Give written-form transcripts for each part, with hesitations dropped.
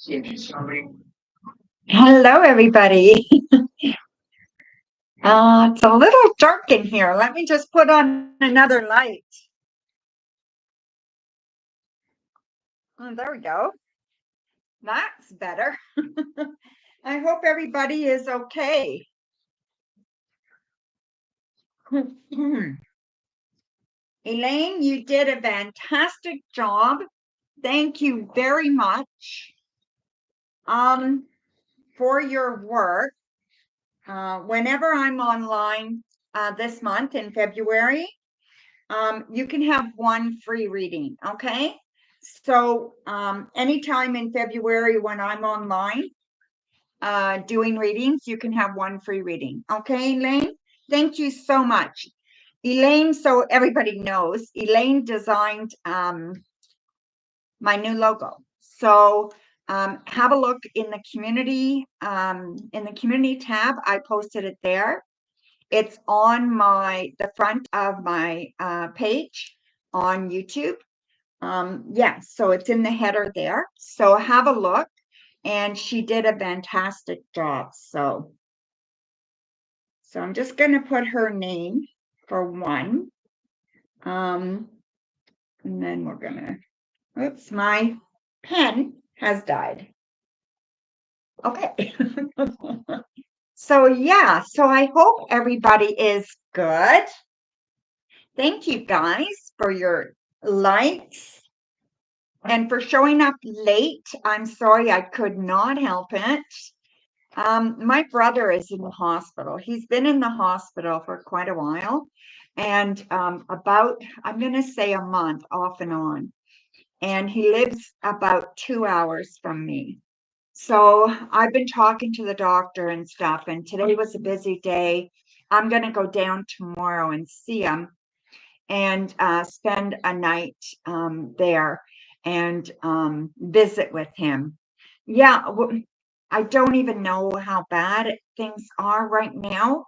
Hello, everybody. It's a little dark in here. Let me just put on another light. Oh, there we go. That's better. I hope everybody is okay. Elaine, you did a fantastic job. Thank you very much for your work. Whenever I'm online this month in February, you can have one free reading, okay? So anytime in February when I'm online doing readings, you can have one free reading. Okay, Elaine? Thank you so much. Elaine, so everybody knows, Elaine designed my new logo. So have a look in the community tab. I posted it there. It's on the front of my page on YouTube. So it's in the header there. So have a look. And she did a fantastic job. So I'm just going to put her name for one. And then we're going to, oops, my pen has died. Okay. So I hope everybody is good. Thank you guys for your likes and for showing up late. I'm sorry I could not help it. My brother is in the hospital. He's been in the hospital for quite a while, and about, I'm going to say a month off and on. And he lives about 2 hours from me. So I've been talking to the doctor and stuff, and today was a busy day. I'm going to go down tomorrow and see him and spend a night there and visit with him. Yeah, I don't even know how bad things are right now.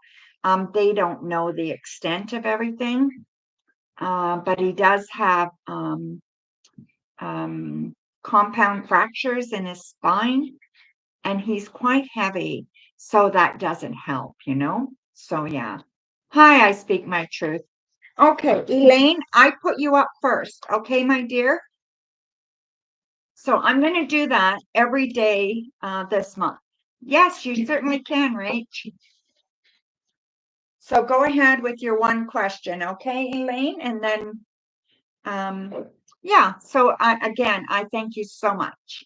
They don't know the extent of everything, but he does have compound fractures in his spine, and he's quite heavy, so that doesn't help, So yeah. Hi, I speak my truth. Okay, Elaine, I put you up first. Okay, my dear? So I'm going to do that every day this month. Yes, you certainly can, Rach. So go ahead with your one question, okay, Elaine? And then, so I thank you so much.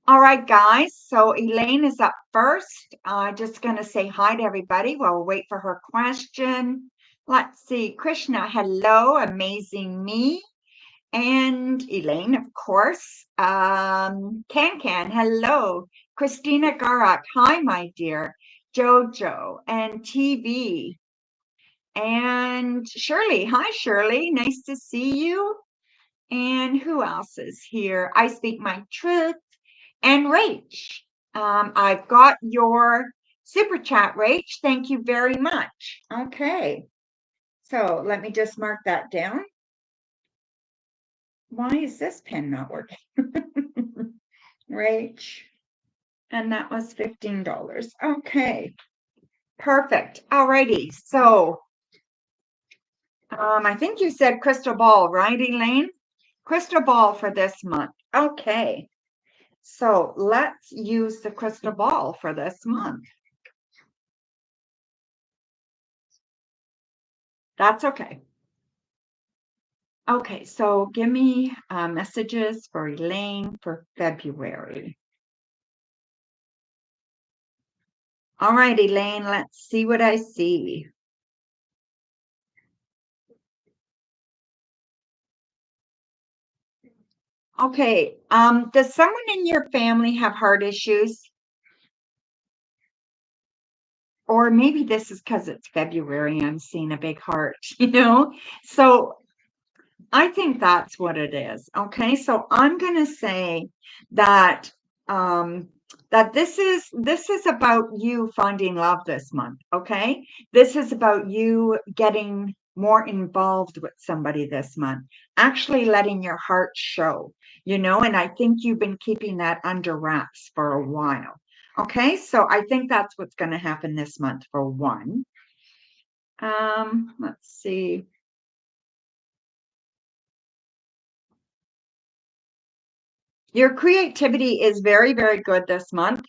All right, guys, so Elaine is up first. Just going to say hi to everybody while we wait for her question. Let's see, Krishna, hello, amazing me. And Elaine, of course. Can, hello. Christina Garak, hi, my dear. Jojo and TV. And Shirley, hi, Shirley. Nice to see you. And who else is here? I speak my truth. And Rach, I've got your super chat, Rach. Thank you very much. Okay. So let me just mark that down. Why is this pen not working? Rach. And that was $15. Okay. Perfect. All righty. So I think you said crystal ball, right, Elaine? Crystal ball for this month. Okay. So let's use the crystal ball for this month. That's okay. Okay, so give me messages for Elaine for February. All right, Elaine, let's see what I see. Okay, does someone in your family have heart issues? Or maybe this is because it's February, I'm seeing a big heart, So I think that's what it is. Okay, so I'm going to say that that this is about you finding love this month. Okay, this is about you getting more involved with somebody this month, actually letting your heart show, and I think you've been keeping that under wraps for a while. Okay, so I think that's what's going to happen this month for one. Let's see. Your creativity is very, very good this month.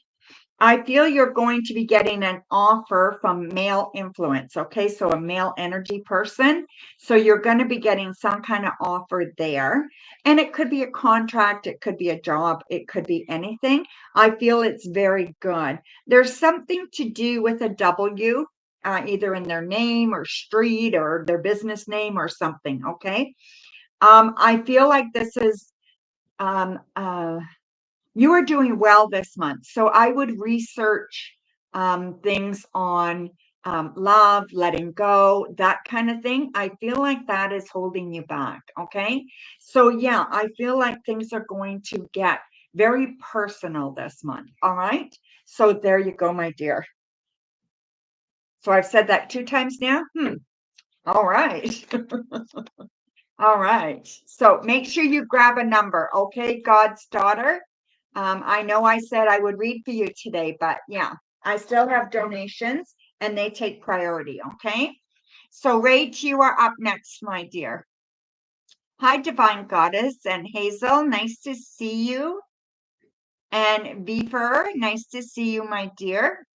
I feel you're going to be getting an offer from male influence. Okay, so a male energy person. So you're going to be getting some kind of offer there. And it could be a contract, it could be a job, it could be anything. I feel it's very good. There's something to do with a W, either in their name or street or their business name or something. Okay. I feel like this is um, uh, you are doing well this month. So I would research things on love, letting go, that kind of thing. I feel like that is holding you back. Okay. So, yeah, I feel like things are going to get very personal this month. All right. So, there you go, my dear. So, I've said that 2 times now. All right. All right. So make sure you grab a number, okay, God's daughter. I know I said I would read for you today, but yeah, I still have donations and they take priority, okay? So Rach, you are up next, my dear. Hi, Divine Goddess and Hazel, nice to see you. And Beaver, nice to see you, my dear.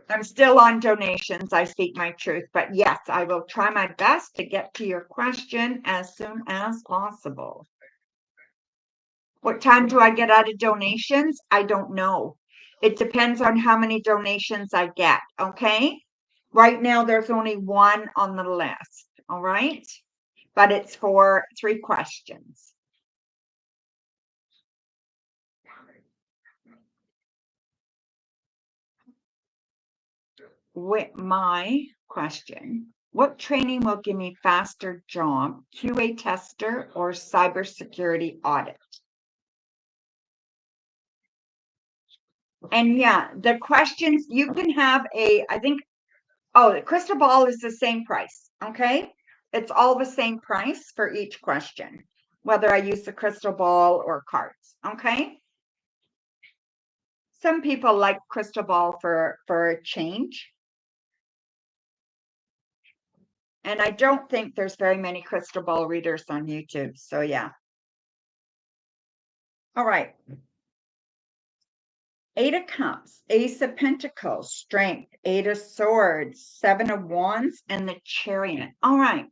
I'm still on donations. I speak my truth, but yes, I will try my best to get to your question as soon as possible. What time do I get out of donations? I don't know. It depends on how many donations I get. Okay. Right now, there's only one on the list. All right. But it's for 3 questions. With my question, what training will give me faster job, QA tester or cybersecurity audit? And yeah, the questions you can have I think, the crystal ball is the same price. Okay. It's all the same price for each question, whether I use the crystal ball or cards. Okay. Some people like crystal ball for a change. And I don't think there's very many crystal ball readers on YouTube. So yeah. All right. 8 of Cups, Ace of Pentacles, Strength, 8 of Swords, 7 of Wands, and the Chariot. All right.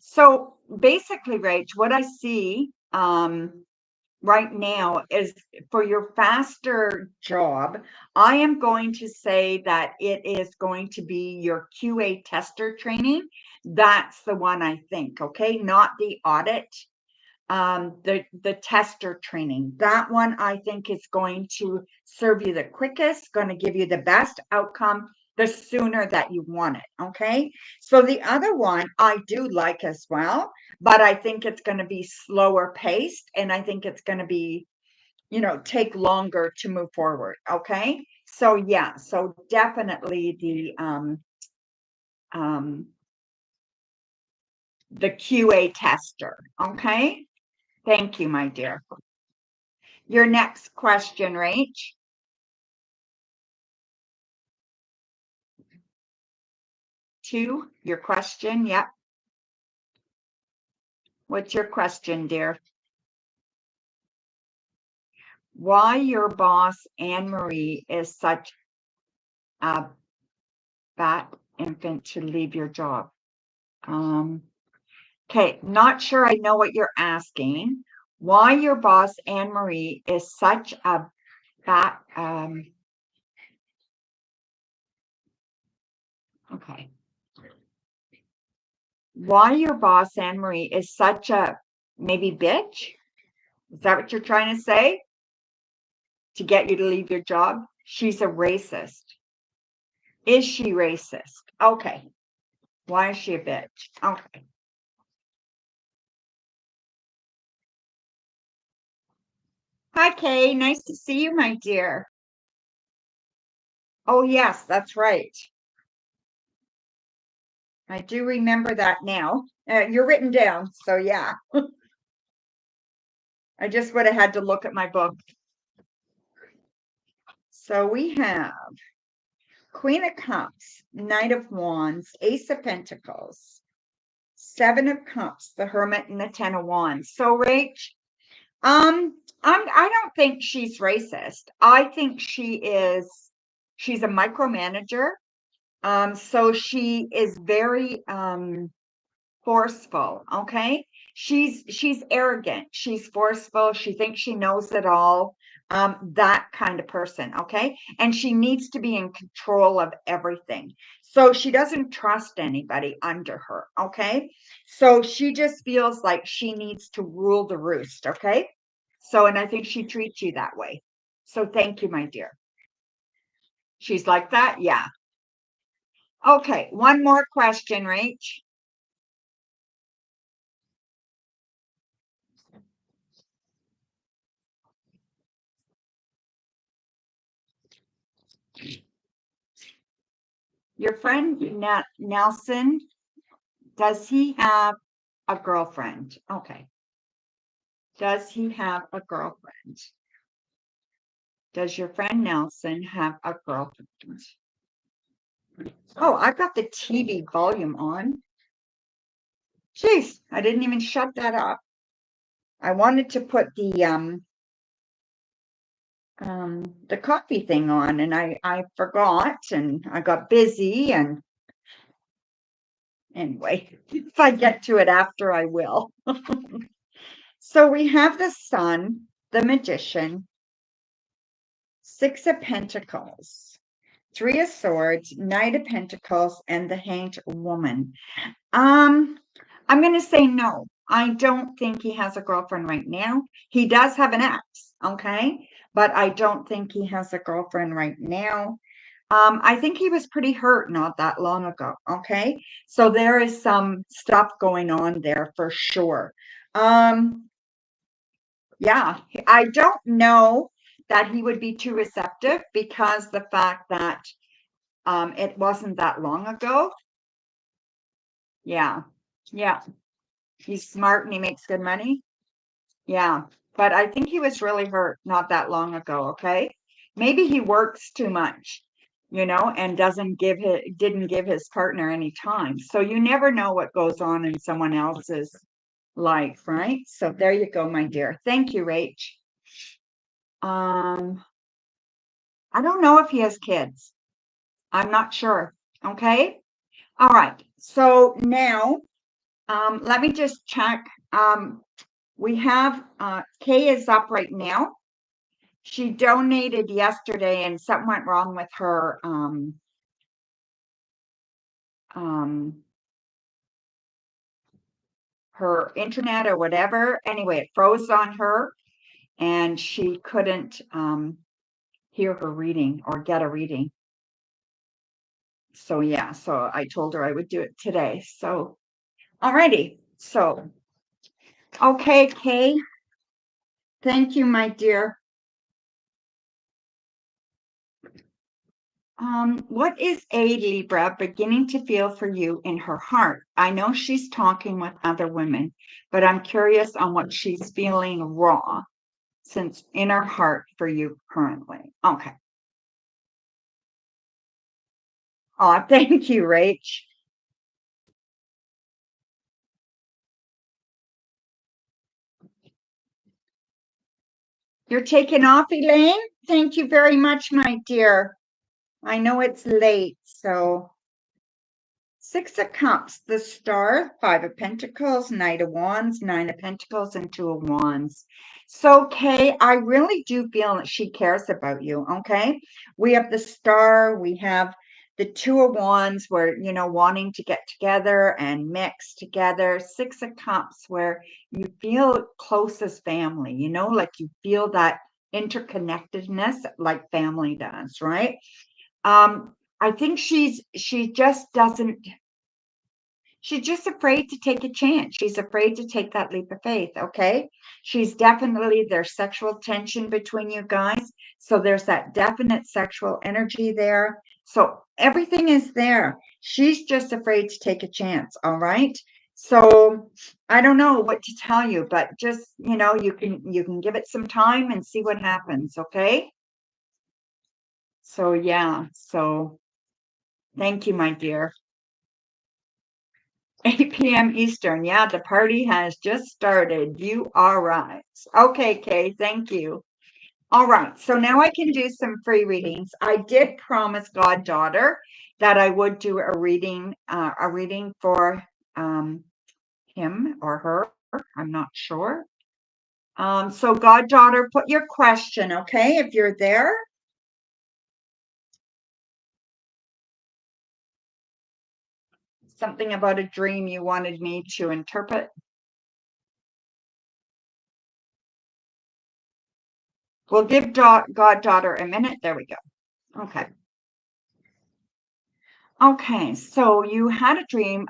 So basically, Rach, what I see right now is for your faster job, I am going to say that it is going to be your QA tester training. That's the one I think, okay? Not the audit, the tester training. That one I think is going to serve you the quickest, going to give you the best outcome the sooner that you want it. Okay. So the other one I do like as well, but I think it's going to be slower paced and I think it's going to be, take longer to move forward. Okay. So yeah, so definitely the QA tester. Okay. Thank you, my dear. Your next question, Rach. 2, your question. Yep. What's your question, dear? Why your boss, Anne Marie, is such a bad infant to leave your job? Okay, not sure I know what you're asking. Why your boss, Anne Marie, is such a bad, okay. Why your boss, Anne Marie, is such a maybe bitch? Is that what you're trying to say? To get you to leave your job? She's a racist. Is she racist? Okay. Why is she a bitch? Okay. Hi, Kay. Nice to see you, my dear. Oh, yes, that's right. I do remember that now. You're written down, so yeah. I just would have had to look at my book. So we have Queen of Cups, Knight of Wands, Ace of Pentacles, Seven of Cups, the Hermit, and the Ten of Wands. So, Rach, I don't think she's racist. I think she's a micromanager. So she is very forceful, okay? She's arrogant, she's forceful, she thinks she knows it all. That kind of person, okay? And she needs to be in control of everything. So she doesn't trust anybody under her, okay? So she just feels like she needs to rule the roost, okay? So, and I think she treats you that way. So thank you, my dear. She's like that? Yeah. Okay, one more question, Rach. Your friend Nelson, does he have a girlfriend? Okay. Does he have a girlfriend? Does your friend Nelson have a girlfriend? Oh, I've got the TV volume on. Jeez, I didn't even shut that up. I wanted to put the coffee thing on, and I forgot, and I got busy, and anyway, if I get to it after, I will. So we have the Sun, the Magician, Six of Pentacles, Three of Swords, Knight of Pentacles, and the Hanged Woman. Um, I'm going to say no. I don't think he has a girlfriend right now. He does have an ex, okay? But I don't think he has a girlfriend right now. I think he was pretty hurt not that long ago, okay? So there is some stuff going on there for sure. Um, yeah, I don't know that he would be too receptive because the fact that it wasn't that long ago. Yeah, yeah, he's smart and he makes good money. Yeah, but I think he was really hurt not that long ago. Okay, maybe he works too much, and didn't give his partner any time. So you never know what goes on in someone else's life, right? So there you go, my dear. Thank you, Rach. Um, I don't know if he has kids. I'm not sure. Okay. All right. So now, let me just check. We have Kay is up right now. She donated yesterday and something went wrong with um, her internet or whatever. Anyway, it froze on her and she couldn't hear her reading or get a reading. So yeah, so I told her I would do it today. So alrighty. So okay, Kay. Thank you, my dear. What is a Libra beginning to feel for you in her heart? I know she's talking with other women, but I'm curious on what she's feeling raw since in her heart for you currently. Okay. Oh, thank you, Rach. You're taking off, Elaine? Thank you very much, my dear. I know it's late, so Six of Cups, the Star, Five of Pentacles, Knight of Wands, Nine of Pentacles, and Two of Wands. So, Kay, I really do feel that she cares about you, okay? We have the Star, we have the Two of Wands, where, wanting to get together and mix together. Six of Cups, where you feel close as family, like you feel that interconnectedness like family does, right? I think she just doesn't She's just afraid to take a chance. She's afraid to take that leap of faith, okay? There's sexual tension between you guys. So there's that definite sexual energy there. So everything is there. She's just afraid to take a chance, all right? So I don't know what to tell you, but just, you can give it some time and see what happens, okay? So yeah, so thank you, my dear. 8 p.m. Eastern. Yeah, the party has just started. You are right. Okay, Kay, thank you. All right, so now I can do some free readings. I did promise Goddaughter that I would do a reading for him or her. I'm not sure. So Goddaughter, put your question, okay, if you're there. Something about a dream you wanted me to interpret. We'll give Goddaughter a minute. There we go. Okay. Okay, so you had a dream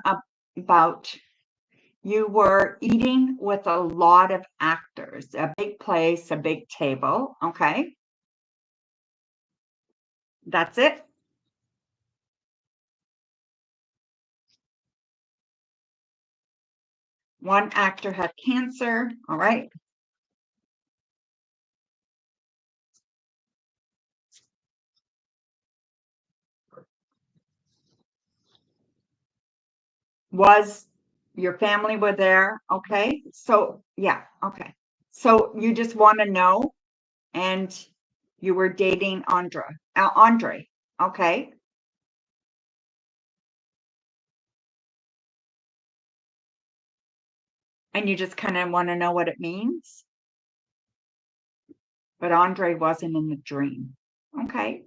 about you were eating with a lot of actors, a big place, a big table. Okay, that's it. One actor had cancer. All right. Was your family were there? Okay. So, yeah. Okay. So you just want to know, and you were dating Andre. Okay. And you just kind of want to know what it means. But Andre wasn't in the dream. Okay.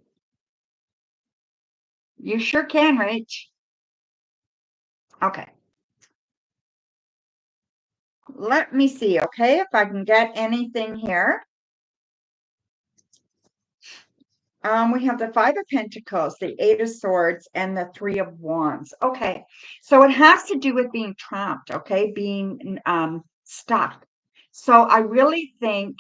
You sure can, Rach. Okay. Let me see, okay, if I can get anything here. We have the Five of Pentacles, the Eight of Swords, and the Three of Wands. Okay. So it has to do with being trapped, okay, being stuck. So I really think,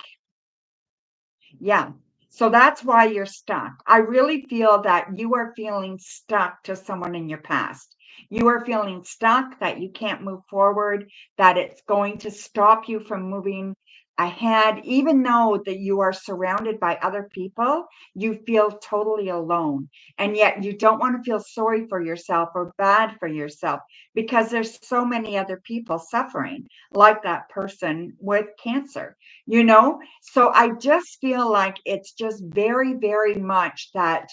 yeah. So that's why you're stuck. I really feel that you are feeling stuck to someone in your past. You are feeling stuck that you can't move forward, that it's going to stop you from moving ahead. Even though that you are surrounded by other people, you feel totally alone. And yet you don't want to feel sorry for yourself or bad for yourself because there's so many other people suffering like that person with cancer, you know? So I just feel like it's just very, very much that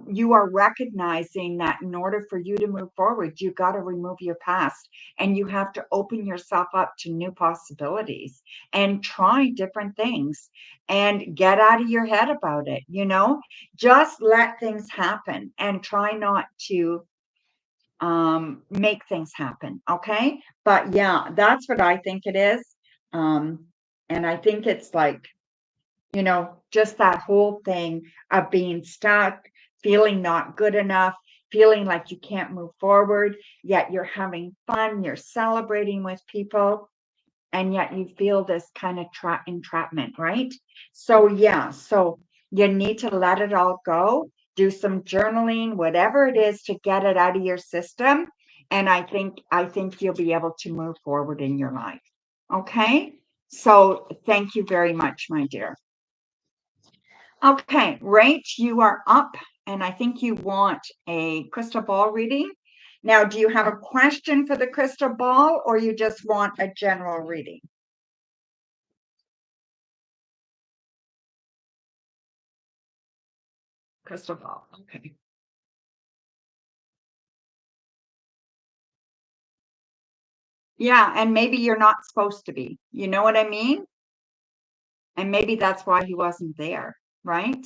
you are recognizing that in order for you to move forward, you got to remove your past and you have to open yourself up to new possibilities and try different things and get out of your head about it, you know? Just let things happen and try not to make things happen, okay? But yeah, that's what I think it is. um and I think it's like, just that whole thing of being stuck, feeling not good enough, feeling like you can't move forward, yet you're having fun, you're celebrating with people, and yet you feel this kind of entrapment, right? So yeah, so you need to let it all go, do some journaling, whatever it is to get it out of your system, and I think you'll be able to move forward in your life. Okay? So thank you very much, my dear. Okay, Rach, you are up, and I think you want a crystal ball reading. Now, do you have a question for the crystal ball, or you just want a general reading? Crystal ball. Okay. Yeah, and maybe you're not supposed to be. You know what I mean? And maybe that's why he wasn't there, right?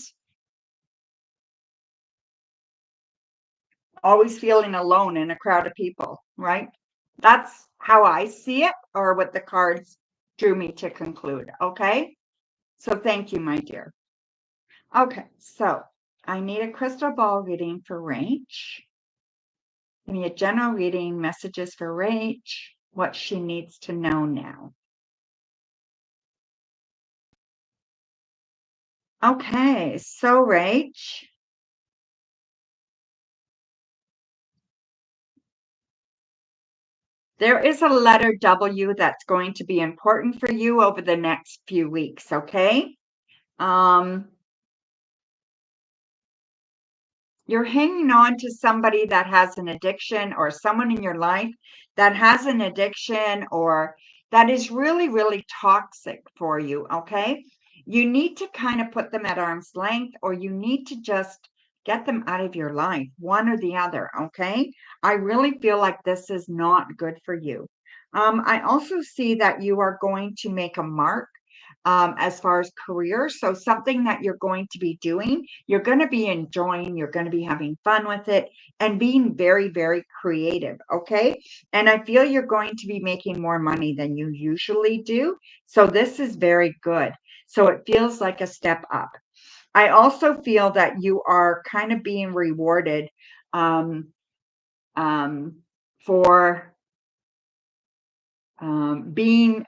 Always feeling alone in a crowd of people, right? That's how I see it, or what the cards drew me to conclude. Okay. So thank you, my dear. Okay, so I need a crystal ball reading for Rach. Give me a general reading, messages for Rach, what she needs to know now. Okay, so Rach, there is a letter W that's going to be important for you over the next few weeks, okay? You're hanging on to somebody that has an addiction, or someone in your life that has an addiction, or that is really, really toxic for you, okay? You need to kind of put them at arm's length, or you need to just get them out of your life, one or the other, okay? I really feel like this is not good for you. I also see that you are going to make a mark as far as career. So something that you're going to be doing, you're going to be enjoying, you're going to be having fun with it and being very, very creative. Okay. And I feel you're going to be making more money than you usually do. So this is very good. So it feels like a step up. I also feel that you are kind of being rewarded um, for being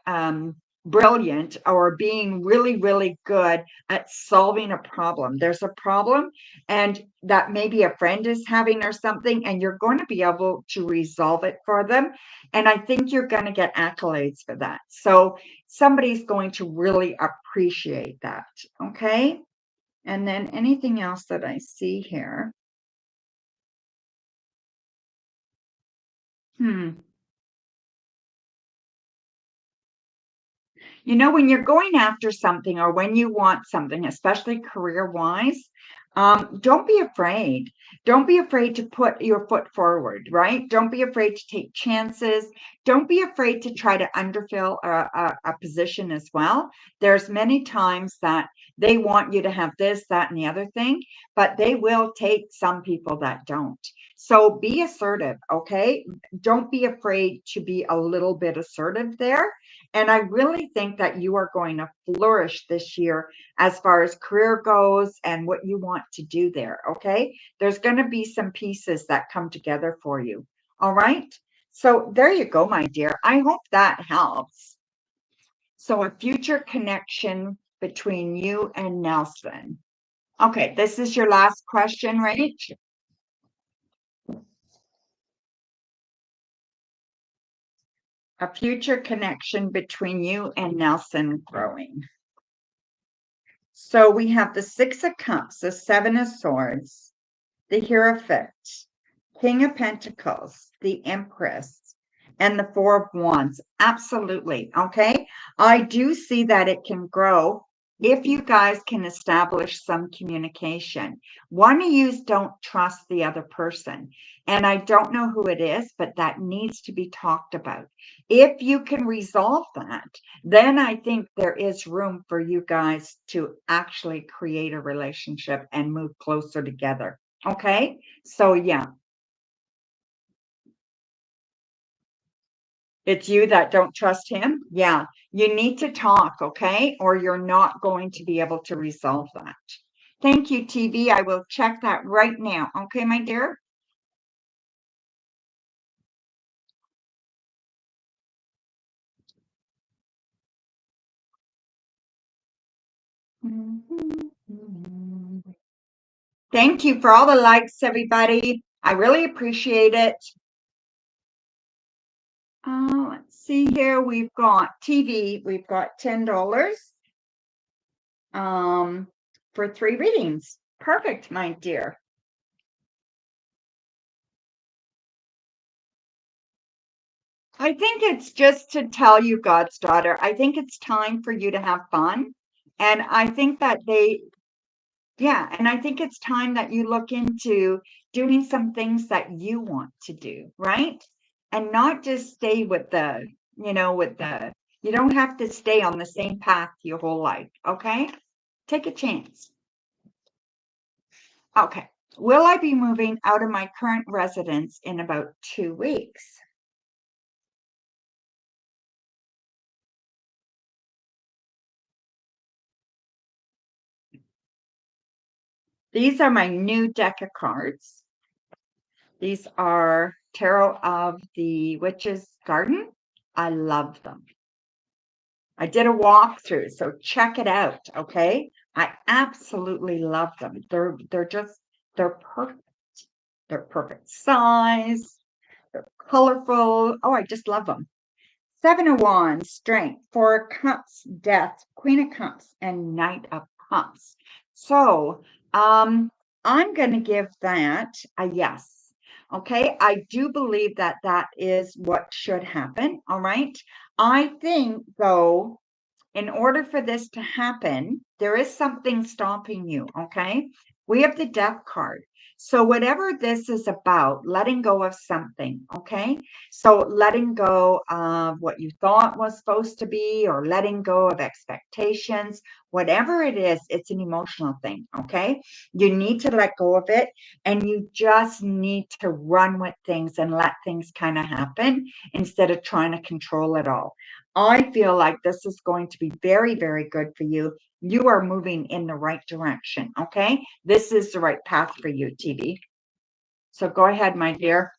brilliant or being really, really good at solving a problem. There's a problem, and that maybe a friend is having or something, and you're going to be able to resolve it for them. And I think you're going to get accolades for that. So somebody's going to really appreciate that. Okay. And then anything else that I see here? You know, when you're going after something or when you want something, especially career wise, don't be afraid. Don't be afraid to put your foot forward, right? Don't be afraid to take chances. Don't be afraid to try to underfill a position as well. There's many times that they want you to have this, that, and the other thing, but they will take some people that don't. So be assertive, okay? Don't be afraid to be a little bit assertive there, and I really think that you are going to flourish this year as far as career goes and what you want to do there. Okay. There's going to be some pieces that come together for you. All right. So there you go, my dear. I hope that helps. So a future connection between you and Nelson. Okay. This is your last question, right? A future connection between you and Nelson growing. So we have the Six of Cups, the Seven of Swords, the Hierophant, King of Pentacles, the Empress, and the Four of Wands. Absolutely. Okay. I do see that it can grow if you guys can establish some communication. One of you don't trust the other person. And I don't know who it is, but that needs to be talked about. If you can resolve that, then I think there is room for you guys to actually create a relationship and move closer together. Okay. So, yeah, it's you that don't trust him. Yeah. You need to talk. Okay. Or you're not going to be able to resolve that. Thank you, TV. I will check that right now. Okay, my dear. Thank you for all the likes, everybody. I really appreciate it. Let's see here. We've got TV. We've got $10 for 3 readings. Perfect, my dear. I think it's just to tell you, God's daughter, I think it's time for you to have fun. And I think that yeah, and I think it's time that you look into doing some things that you want to do, right? And not just stay with you don't have to stay on the same path your whole life, okay? Take a chance. Okay. Will I be moving out of my current residence in about 2 weeks? These are my new deck of cards. These are Tarot of the Witch's Garden. I love them. I did a walkthrough, so check it out, okay? I absolutely love them. They're perfect. They're perfect size. They're colorful. Oh, I just love them. Seven of Wands, Strength, Four of Cups, Death, Queen of Cups, and Knight of Cups. So, I'm going to give that a yes. Okay, I do believe that that is what should happen. All right. I think, though, in order for this to happen, there is something stopping you, okay? We have the Death card. So whatever this is about, letting go of something, okay? So letting go of what you thought was supposed to be, or letting go of expectations, whatever it is, it's an emotional thing, okay? You need to let go of it, and you just need to run with things and let things kind of happen instead of trying to control it all. I feel like this is going to be very, very good for you. You are moving in the right direction, okay? This is the right path for you, TV. So go ahead, my dear.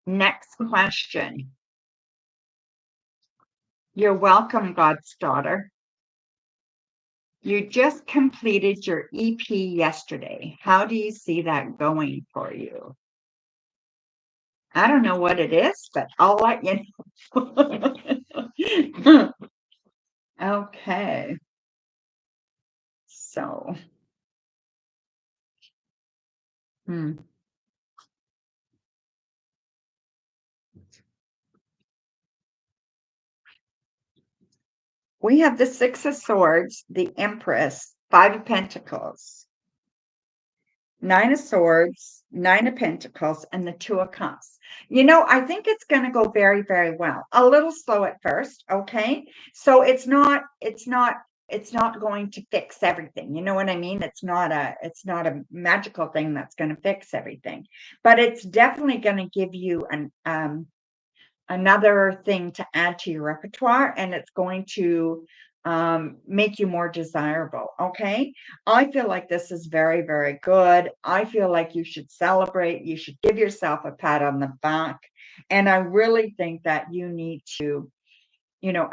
Next question. You're welcome, God's daughter. You just completed your EP yesterday. How do you see that going for you? I don't know what it is, but I'll let you know. Okay. So, we have the Six of Swords, the Empress, Five of Pentacles, Nine of Swords, Nine of Pentacles, and the Two of Cups. You know, I think it's going to go very, very well. A little slow at first, okay? So it's not going to fix everything. You know what I mean? It's not a magical thing that's going to fix everything. But it's definitely going to give you another thing to add to your repertoire, and it's going to make you more desirable. Okay. I feel like this is very, very good. I feel like you should celebrate. You should give yourself a pat on the back. And I really think that you need to,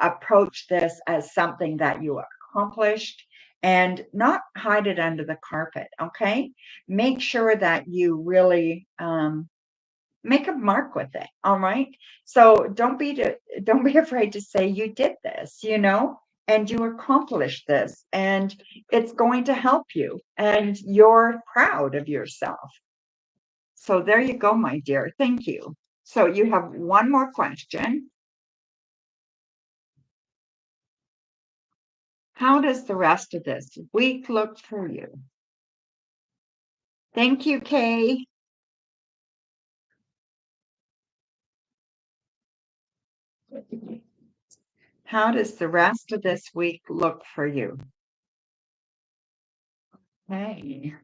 approach this as something that you accomplished and not hide it under the carpet. Okay. Make sure that you really, make a mark with it. All right. So don't be afraid to say you did this, and you accomplished this, and it's going to help you, and you're proud of yourself. So there you go, my dear. Thank you. So you have one more question. How does the rest of this week look for you? Thank you, Kay. How does the rest of this week look for you? Hey.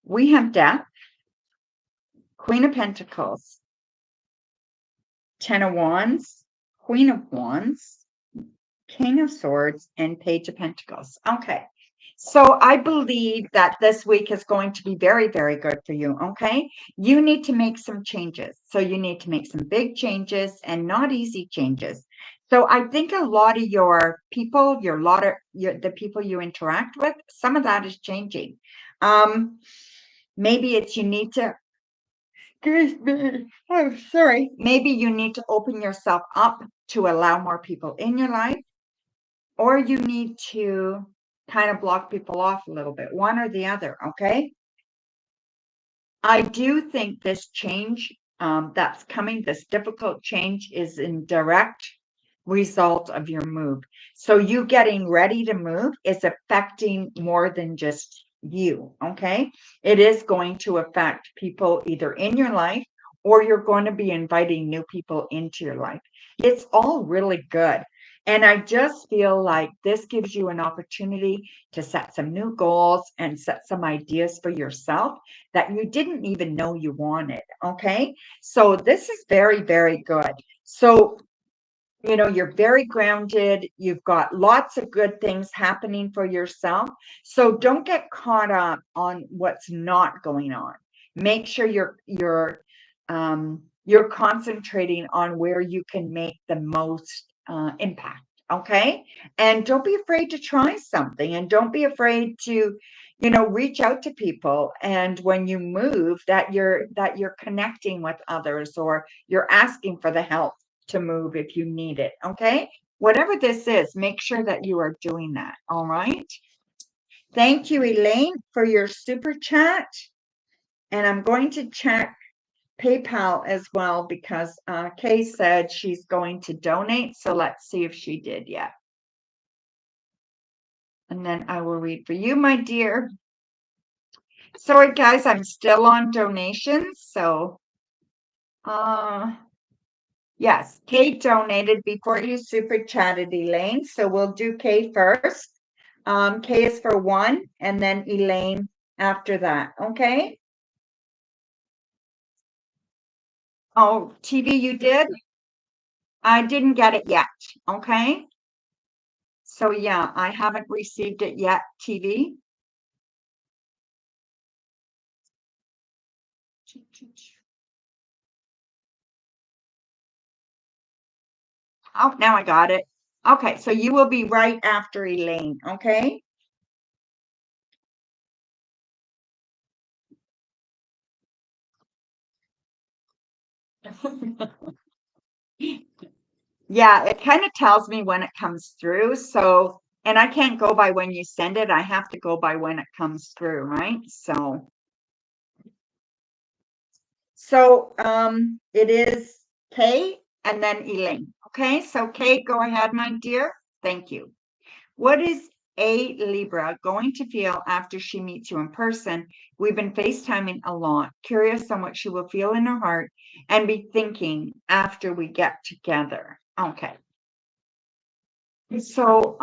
We have Death, Queen of Pentacles, Ten of Wands, Queen of Wands, King of Swords, and Page of Pentacles. Okay. So I believe that this week is going to be very, very good for you. Okay. You need to make some changes. So you need to make some big changes and not easy changes. So I think a lot of your people, the people you interact with, some of that is changing. Maybe it's you need to Excuse me. Oh, sorry. Maybe you need to open yourself up to allow more people in your life, or you need to kind of block people off a little bit, one or the other. Okay. I do think this change that's coming, this difficult change, is in direct result of your move. So you getting ready to move is affecting more than just you. Okay. It is going to affect people either in your life, or you're going to be inviting new people into your life. It's all really good. And I just feel like this gives you an opportunity to set some new goals and set some ideas for yourself that you didn't even know you wanted. Okay. So this is very, very good. So, you're very grounded. You've got lots of good things happening for yourself. So don't get caught up on what's not going on. Make sure you're concentrating on where you can make the most impact. Okay. And don't be afraid to try something, and don't be afraid to, reach out to people. And when you move, that you're connecting with others, or you're asking for the help to move if you need it. Okay. Whatever this is, make sure that you are doing that. All right. Thank you, Elaine, for your super chat. And I'm going to check PayPal as well, because Kay said she's going to donate. So let's see if she did yet. And then I will read for you, my dear. Sorry, guys, I'm still on donations. So, yes, Kay donated before you super chatted, Elaine. So we'll do Kay first. Kay is for one, and then Elaine after that. Okay. Oh, TV, you did? I didn't get it yet. Okay. So yeah, I haven't received it yet, TV. Oh, now I got it. Okay, so you will be right after Elaine, okay? Yeah, it kind of tells me when it comes through. So, and I can't go by when you send it. I have to go by when it comes through, right? So it is Kay and then Elaine. Okay, so Kay, go ahead, my dear. Thank you. What is a Libra going to feel after she meets you in person? We've been FaceTiming a lot, curious on what she will feel in her heart and be thinking after we get together. Okay. So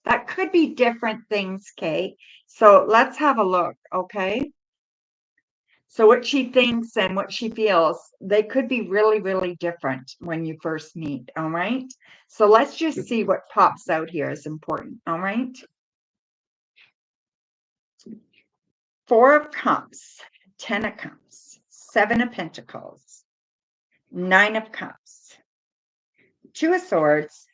that could be different things, Kay. So let's have a look, okay? So what she thinks and what she feels, they could be really, really different when you first meet, all right? So let's just see what pops out here is important, all right? Four of Cups, Ten of Cups, Seven of Pentacles, Nine of Cups, Two of Swords,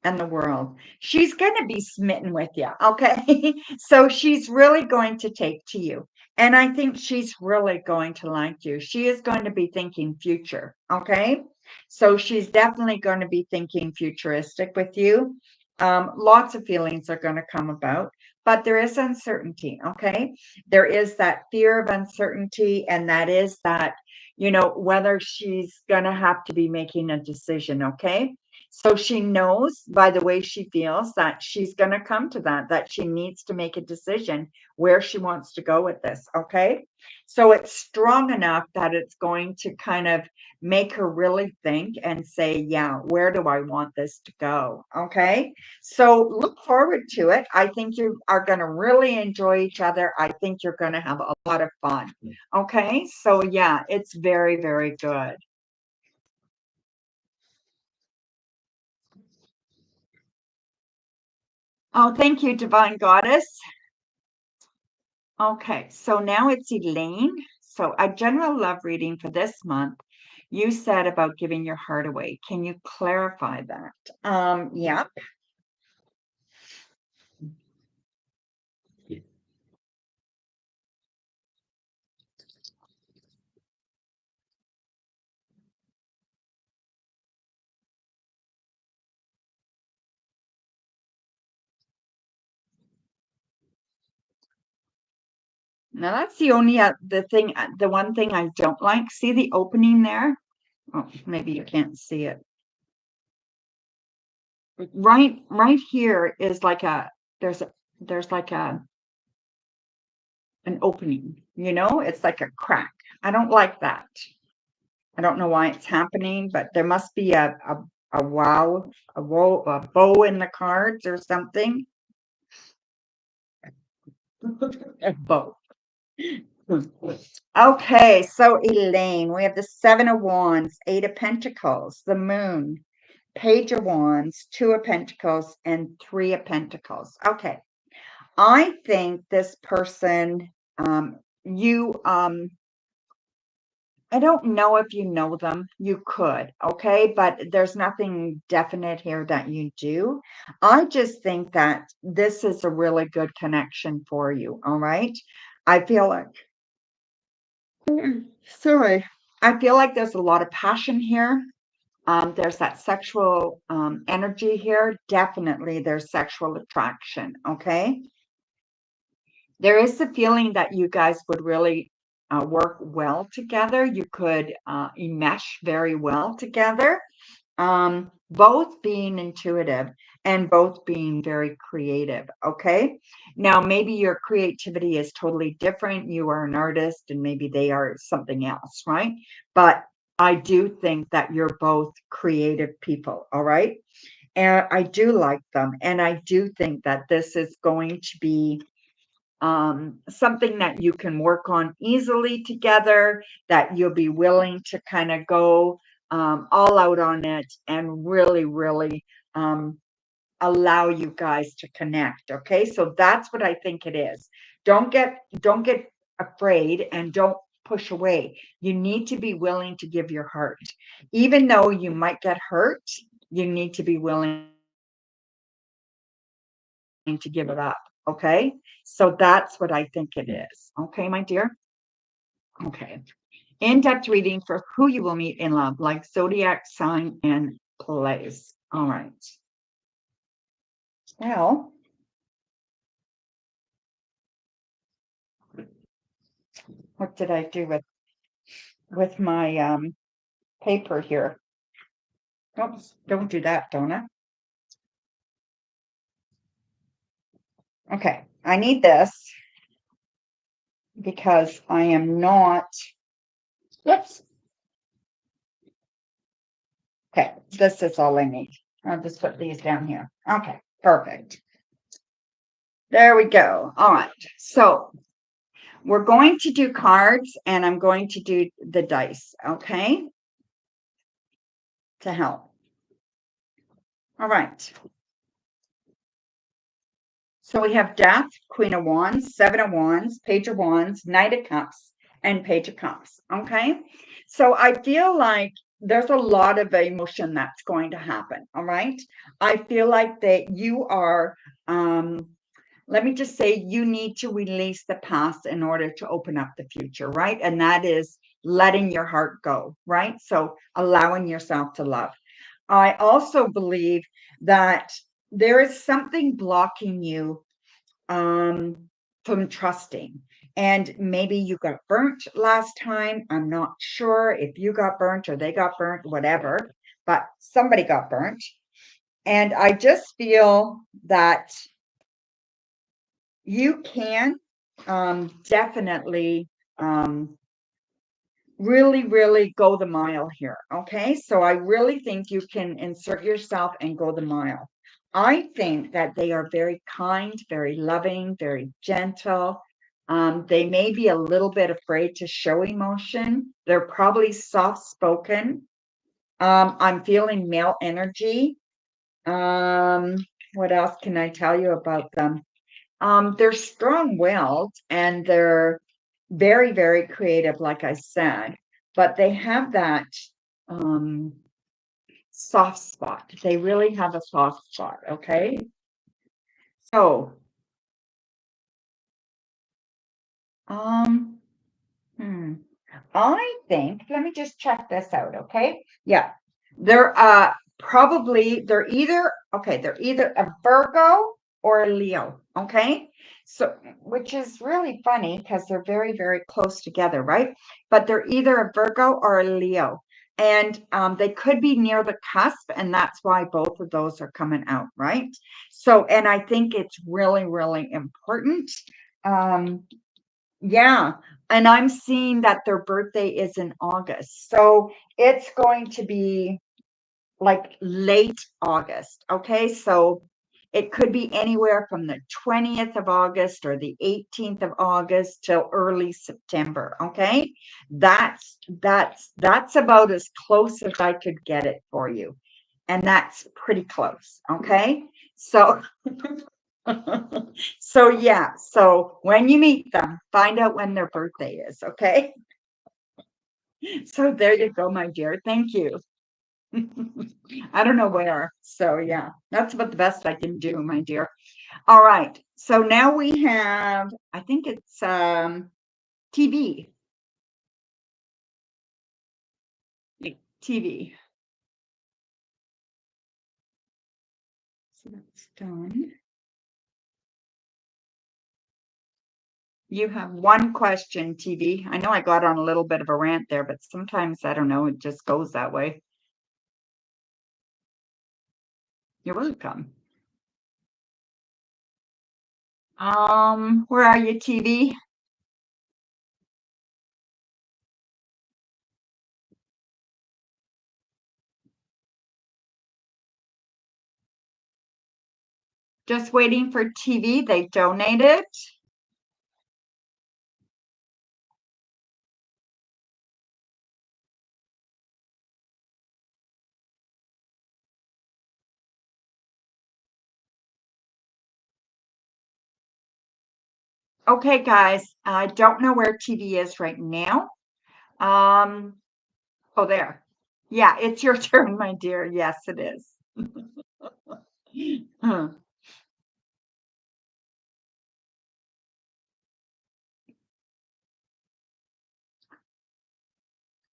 and the World. She's going to be smitten with you, okay? So she's really going to take to you. And I think she's really going to like you. She is going to be thinking future, okay? So she's definitely going to be thinking futuristic with you. Lots of feelings are going to come about, but there is uncertainty, okay? There is that fear of uncertainty, and that is that, whether she's going to have to be making a decision, okay? So she knows by the way she feels that she's going to come to that she needs to make a decision where she wants to go with this. Okay. So it's strong enough that it's going to kind of make her really think and say, yeah, where do I want this to go? Okay. So look forward to it. I think you are going to really enjoy each other. I think you're going to have a lot of fun. Okay. So yeah, it's very, very good. Oh, thank you, Divine Goddess. Okay, so now it's Elaine. So a general love reading for this month. You said about giving your heart away. Can you clarify that? Yeah. Now that's the only the one thing I don't like. See the opening there? Oh, maybe you can't see it. Right here is like there's like an opening, it's like a crack. I don't like that. I don't know why it's happening, but there must be a bow in the cards or something. A bow. Okay, so Elaine, we have the Seven of Wands, Eight of Pentacles, the Moon, Page of Wands, Two of Pentacles, and Three of Pentacles. Okay, I think this person, you, I don't know if you know them. You could, okay, but there's nothing definite here that you do. I just think that this is a really good connection for you, all right? I feel like, sorry, I feel like there's a lot of passion here. There's that sexual energy here. Definitely there's sexual attraction, okay? There is the feeling that you guys would really work well together. You could mesh very well together, both being intuitive and both being very creative. Okay. Now, maybe your creativity is totally different. You are an artist and maybe they are something else, right? But I do think that you're both creative people. All right. And I do like them. And I do think that this is going to be something that you can work on easily together, that you'll be willing to kind of go all out on it and really, really allow you guys to connect. Okay, so that's what I think it is. Don't get afraid and don't push away. You need to be willing to give your heart, even though you might get hurt. You need to be willing to give it up. Okay, so that's what I think it is. Okay, my dear. Okay. In-depth reading for who you will meet in love, like zodiac sign and place. All right. Well, what did I do with my paper here? Oops, don't do that, don't I? Okay, I need this because I am not. Oops. Okay, this is all I need. I'll just put these down here. Okay, perfect. There we go. All right. So we're going to do cards and I'm going to do the dice, okay, to help. All right. So we have Death, Queen of Wands, Seven of Wands, Page of Wands, Knight of Cups, and Page of Cups, okay? So I feel like there's a lot of emotion that's going to happen, all right? I feel like that you are, let me just say, you need to release the past in order to open up the future, right? And that is letting your heart go, right? So allowing yourself to love. I also believe that there is something blocking you from trusting. And maybe you got burnt last time. I'm not sure if you got burnt or they got burnt, whatever, but somebody got burnt. And I just feel that you can definitely really, really go the mile here. Okay. So I really think you can insert yourself and go the mile. I think that they are very kind, very loving, very gentle. They may be a little bit afraid to show emotion. They're probably soft spoken. I'm feeling male energy. Um, what else can I tell you about them? They're strong-willed and they're very, very creative, like I said, but they have that um, soft spot. They really have a soft spot. Okay. So, um, hmm. I think, let me just check this out, okay? Yeah. They're probably they're either a Virgo or a Leo, okay? So which is really funny because they're very, very close together, right? But they're either a Virgo or a Leo. And they could be near the cusp, and that's why both of those are coming out, right? So, and I think it's really, really important. Um, yeah, and I'm seeing that their birthday is in August. So it's going to be like late August. Okay, so it could be anywhere from the 20th of August or the 18th of August till early September. Okay, that's about as close as I could get it for you, and that's pretty close. Okay, so so yeah, so when you meet them, find out when their birthday is. Okay, so there you go, my dear. Thank you. I don't know where. So yeah, that's about the best I can do, my dear. All right. So now we have, I think it's TV. TV. So that's done. You have one question, TV. I know I got on a little bit of a rant there, but sometimes I don't know, it just goes that way. You're welcome. Where are you, TV? Just waiting for TV. They donated. Okay, guys, I don't know where TV is right now. Um, oh, there. Yeah, it's your turn, my dear. Yes, it is. Huh.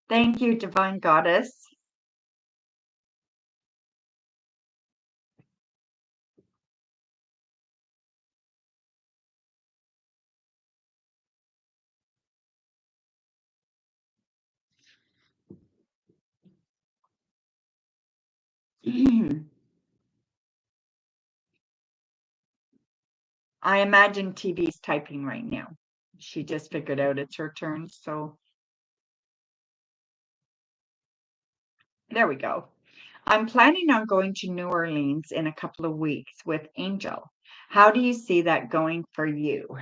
Thank you, Divine Goddess. I imagine TV's typing right now. She just figured out it's her turn. So there we go. I'm planning on going to New Orleans in a couple of weeks with Angel. How do you see that going for you?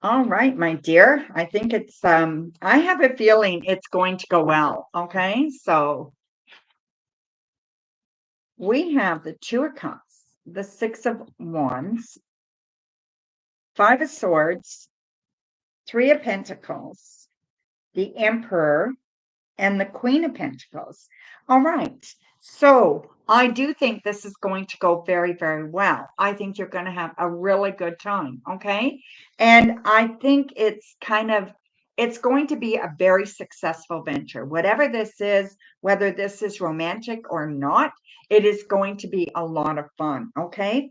All right, my dear. I think I have a feeling it's going to go well. Okay, so we have the Two of Cups, the Six of Wands, Five of Swords, Three of Pentacles, the Emperor, and the Queen of Pentacles. All right. So I do think this is going to go very, very well. I think you're going to have a really good time. Okay. And I think it's going to be a very successful venture. Whatever this is, whether this is romantic or not, it is going to be a lot of fun. Okay.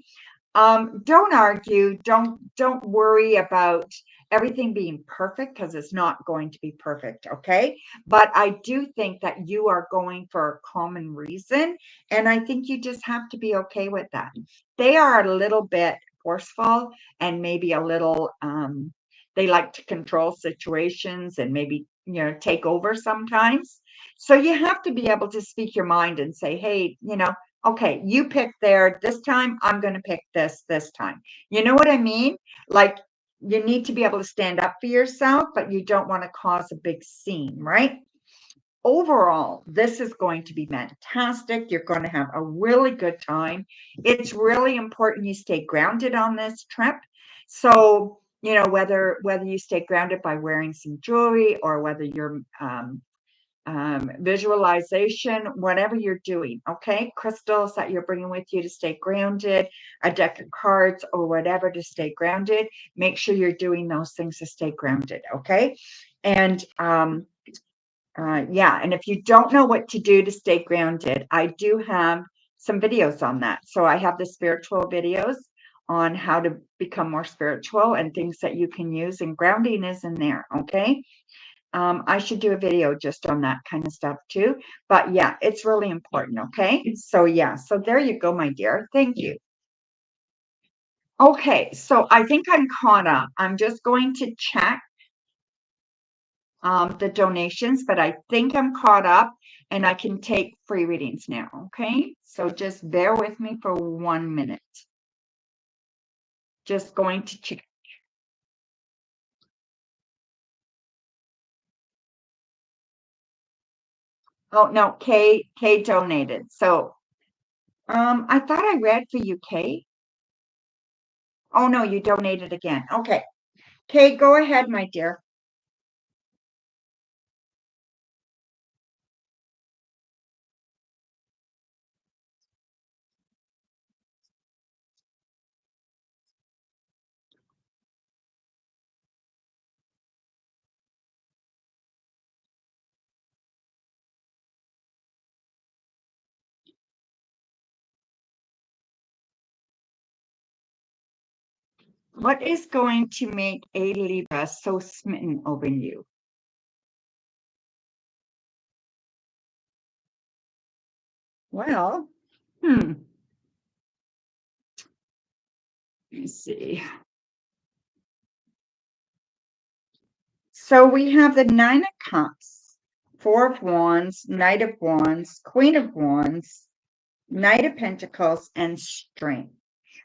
Don't argue, don't worry about everything being perfect because it's not going to be perfect, okay? But I do think that you are going for a common reason, and I think you just have to be okay with that. They are a little bit forceful and maybe a little they like to control situations and maybe take over sometimes. So you have to be able to speak your mind and say, hey, okay, you pick there this time. I'm going to pick this time. You know what I mean? Like you need to be able to stand up for yourself, but you don't want to cause a big scene, right? Overall, this is going to be fantastic. You're going to have a really good time. It's really important you stay grounded on this trip. So, whether you stay grounded by wearing some jewelry or whether you're visualization, whatever you're doing, okay? Crystals that you're bringing with you to stay grounded, a deck of cards or whatever to stay grounded. Make sure you're doing those things to stay grounded, okay? And yeah, and if you don't know what to do to stay grounded, I do have some videos on that. So I have the spiritual videos on how to become more spiritual and things that you can use, and grounding is in there, okay? I should do a video just on that kind of stuff too. But yeah, it's really important. Okay. So yeah, so there you go, my dear. Thank you. Okay, so I think I'm caught up. I'm just going to check the donations, but I think I'm caught up and I can take free readings now. Okay, so just bear with me for 1 minute. Just going to check. Oh no, K donated. So I thought I read for you, Kay. Oh no, you donated again. Okay. Kay, go ahead, my dear. What is going to make a Libra so smitten over you? Well, let me see. So we have the Nine of Cups, Four of Wands, Knight of Wands, Queen of Wands, Knight of Pentacles, and Strength.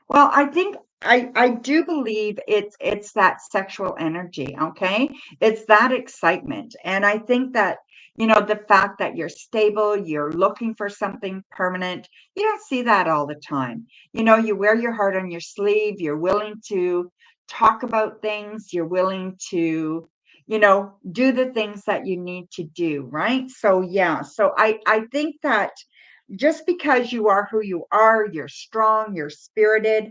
Well, I think I do believe it's that sexual energy, okay? It's that excitement. And I think that, the fact that you're stable, you're looking for something permanent, you don't see that all the time. You wear your heart on your sleeve, you're willing to talk about things, you're willing to, do the things that you need to do, right? So yeah, so I think that just because you are who you are, you're strong, you're spirited,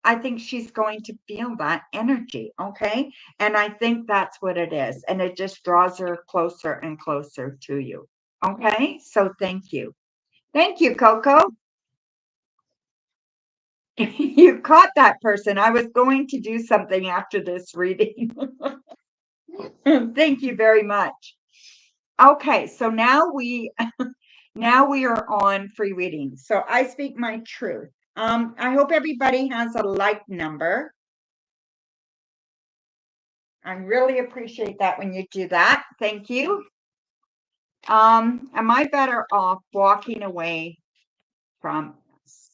I think she's going to feel that energy, okay? And I think that's what it is. And it just draws her closer and closer to you. Okay? So thank you. Thank you, Coco. You caught that person. I was going to do something after this reading. Thank you very much. Okay, so now we are on free reading. So I speak my truth. I hope everybody has a like number. I really appreciate that when you do that. Thank you. Am I better off walking away from this?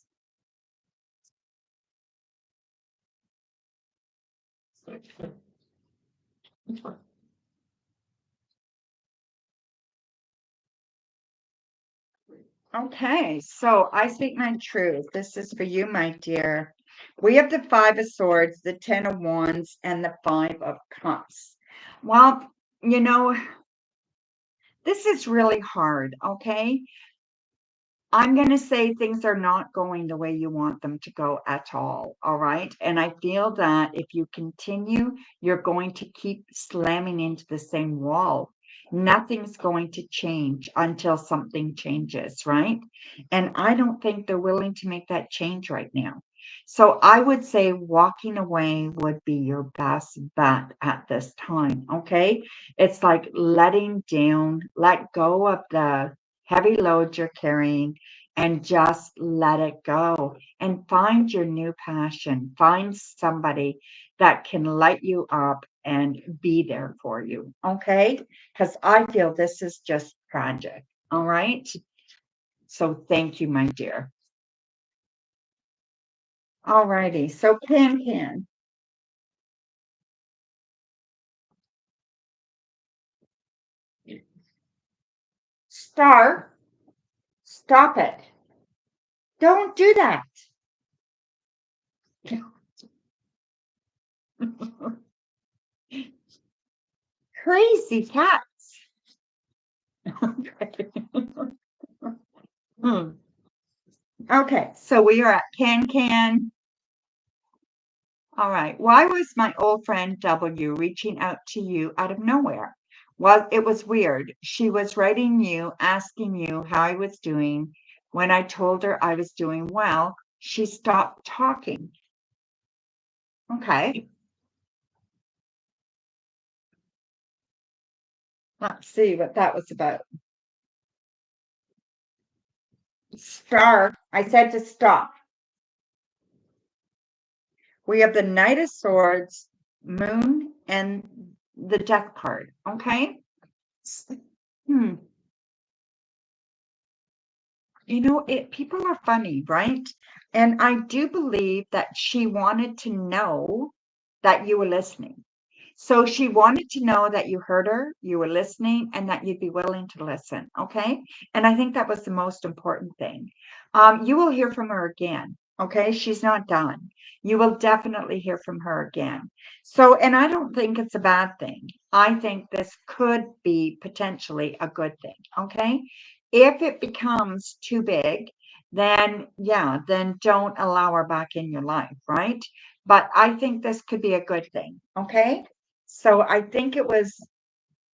Okay, so I speak my truth. This is for you, my dear. We have the Five of Swords, the Ten of Wands, and the Five of Cups. Well, you know, this is really hard, okay? I'm going to say things are not going the way you want them to go at all right? And I feel that if you continue, you're going to keep slamming into the same wall. Nothing's going to change until something changes, right? And I don't think they're willing to make that change right now. So I would say walking away would be your best bet at this time, okay? It's like letting down, let go of the heavy load you're carrying and just let it go and find your new passion. Find somebody that can light you up and be there for you. Okay. Because I feel this is just tragic. All right. So thank you, my dear. All righty. So Pan, Star, stop it. Don't do that. Crazy cats. Hmm. Okay, so we are at Can. All right. Why was my old friend W reaching out to you out of nowhere? Well, it was weird. She was writing you, asking you how I was doing. When I told her I was doing well, she stopped talking. Okay. Let's see what that was about. Star. I said to stop. We have the Knight of Swords, Moon, and the Death card. Okay. Hmm. People are funny, right? And I do believe that she wanted to know that you were listening. So she wanted to know that you heard her, you were listening, and that you'd be willing to listen. Okay. And I think that was the most important thing. You will hear from her again. Okay. She's not done. You will definitely hear from her again. So, and I don't think it's a bad thing. I think this could be potentially a good thing. Okay. If it becomes too big, then yeah, then don't allow her back in your life, right? But I think this could be a good thing. Okay. So I think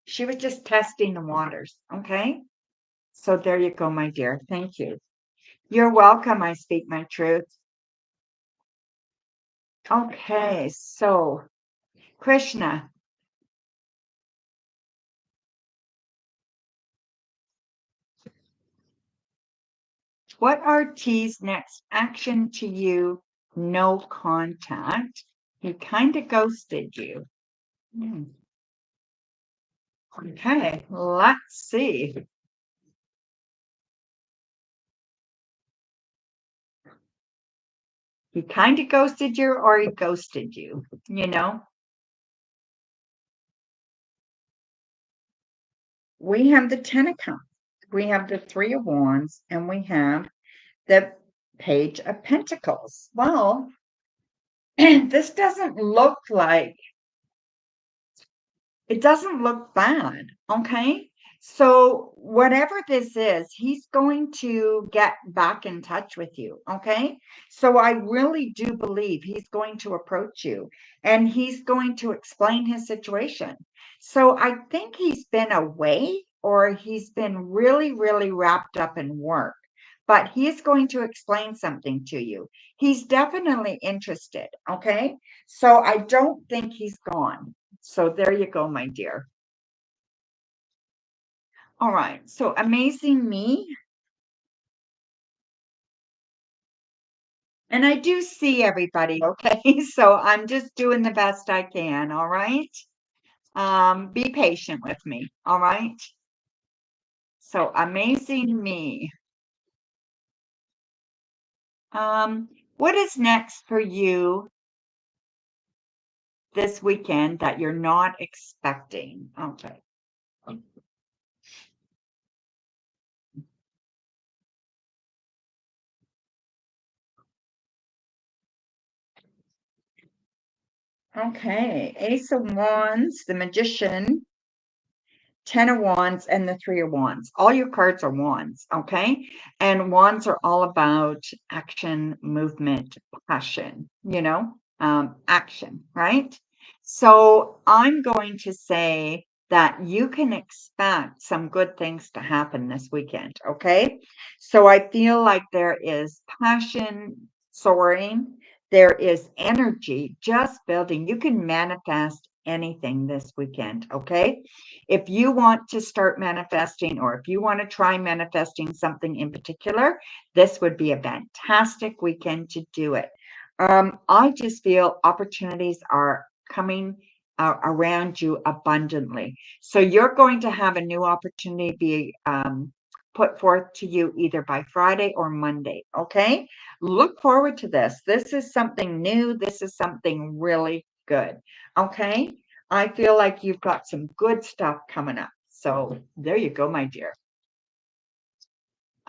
she was just testing the waters. Okay. So there you go, my dear. Thank you. You're welcome. I speak my truth. Okay. So, Krishna, what are T's next action to you? No contact. He kind of ghosted you. Hmm. Okay. Let's see. He kind of ghosted you or he ghosted you, you know? We have the Ten of Cups, we have the Three of Wands, and we have the Page of Pentacles. Well, this doesn't look like it doesn't look bad. Okay. So, whatever this is, he's going to get back in touch with you. Okay. So, I really do believe he's going to approach you and he's going to explain his situation. So, I think he's been away or he's been really, really wrapped up in work, but he's going to explain something to you. He's definitely interested. Okay. So, I don't think he's gone. So there you go, my dear. All right. So amazing me. And I do see everybody. Okay. So I'm just doing the best I can. All right. Be patient with me. All right. So amazing me. What is next for you this weekend that you're not expecting? Okay. Okay. Ace of Wands, the Magician, Ten of Wands, and the Three of Wands. All your cards are wands, okay? And wands are all about action, movement, passion, action, right? So I'm going to say that you can expect some good things to happen this weekend, okay? So I feel like there is passion soaring, there is energy just building. You can manifest anything this weekend, okay? If you want to start manifesting or if you want to try manifesting something in particular, this would be a fantastic weekend to do it. I just feel opportunities are coming around you abundantly. So you're going to have a new opportunity be put forth to you either by Friday or Monday. Okay. Look forward to this. This is something new. This is something really good. Okay. I feel like you've got some good stuff coming up. So there you go, my dear.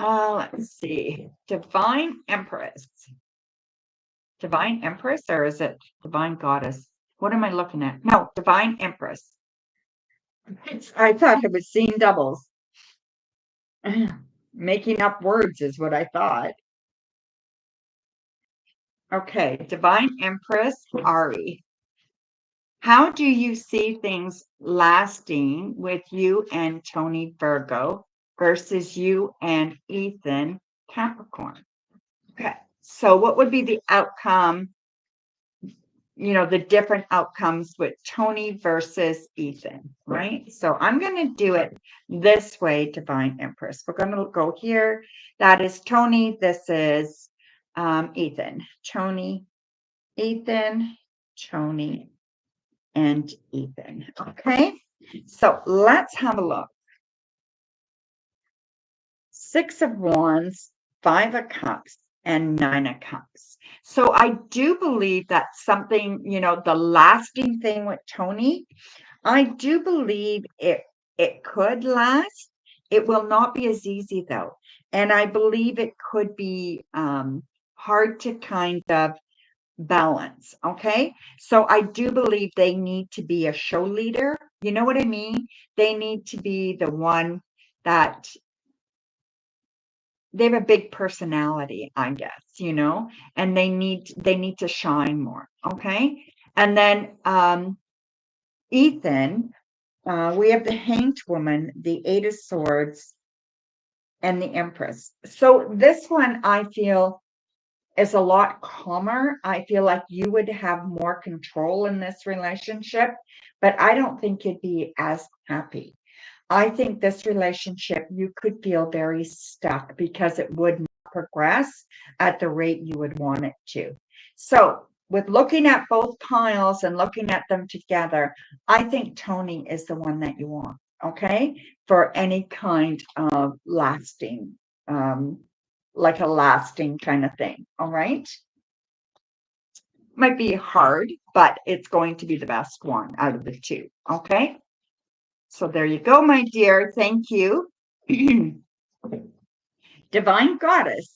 Let's see. Divine Empress. Divine Empress, or is it Divine Goddess? What am I looking at? No, Divine Empress. I thought I was seeing doubles. Making up words is what I thought. Okay, Divine Empress Ari. How do you see things lasting with you and Tony Virgo versus you and Ethan Capricorn? Okay, so what would be the outcome the different outcomes with Tony versus Ethan, right? So I'm going to do it this way, Divine Empress. We're going to go here. That is Tony. This is Ethan. Tony, Ethan, Tony, and Ethan. Okay, so let's have a look. Six of Wands, Five of Cups, and Nine of Cups. So I do believe that something, the lasting thing with Tony, I do believe it could last. It will not be as easy though. And I believe it could be hard to kind of balance. Okay. So I do believe they need to be a show leader. You know what I mean? They need to be the one that they have a big personality, I guess, and they need to shine more. Okay. And then Ethan, we have the Hanged Woman, the Eight of Swords, and the Empress. So this one I feel is a lot calmer. I feel like you would have more control in this relationship, but I don't think you'd be as happy. I think this relationship, you could feel very stuck because it would not progress at the rate you would want it to. So, with looking at both piles and looking at them together, I think Tony is the one that you want, okay? For any kind of lasting, like a lasting kind of thing, all right? Might be hard, but it's going to be the best one out of the two, okay? So there you go, my dear. Thank you. Divine Goddess.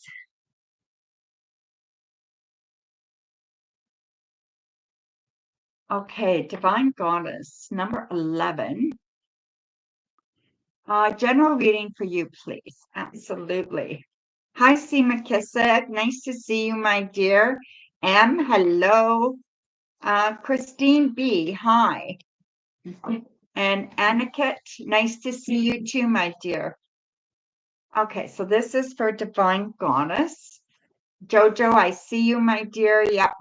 Okay, Divine Goddess, number 11. General reading for you, please. Absolutely. Hi, C. McKissick. Nice to see you, my dear. M, hello. Christine B, hi. And Aniket, nice to see you too, my dear. Okay, so this is for Divine Goddess. Jojo, I see you, my dear. Yep.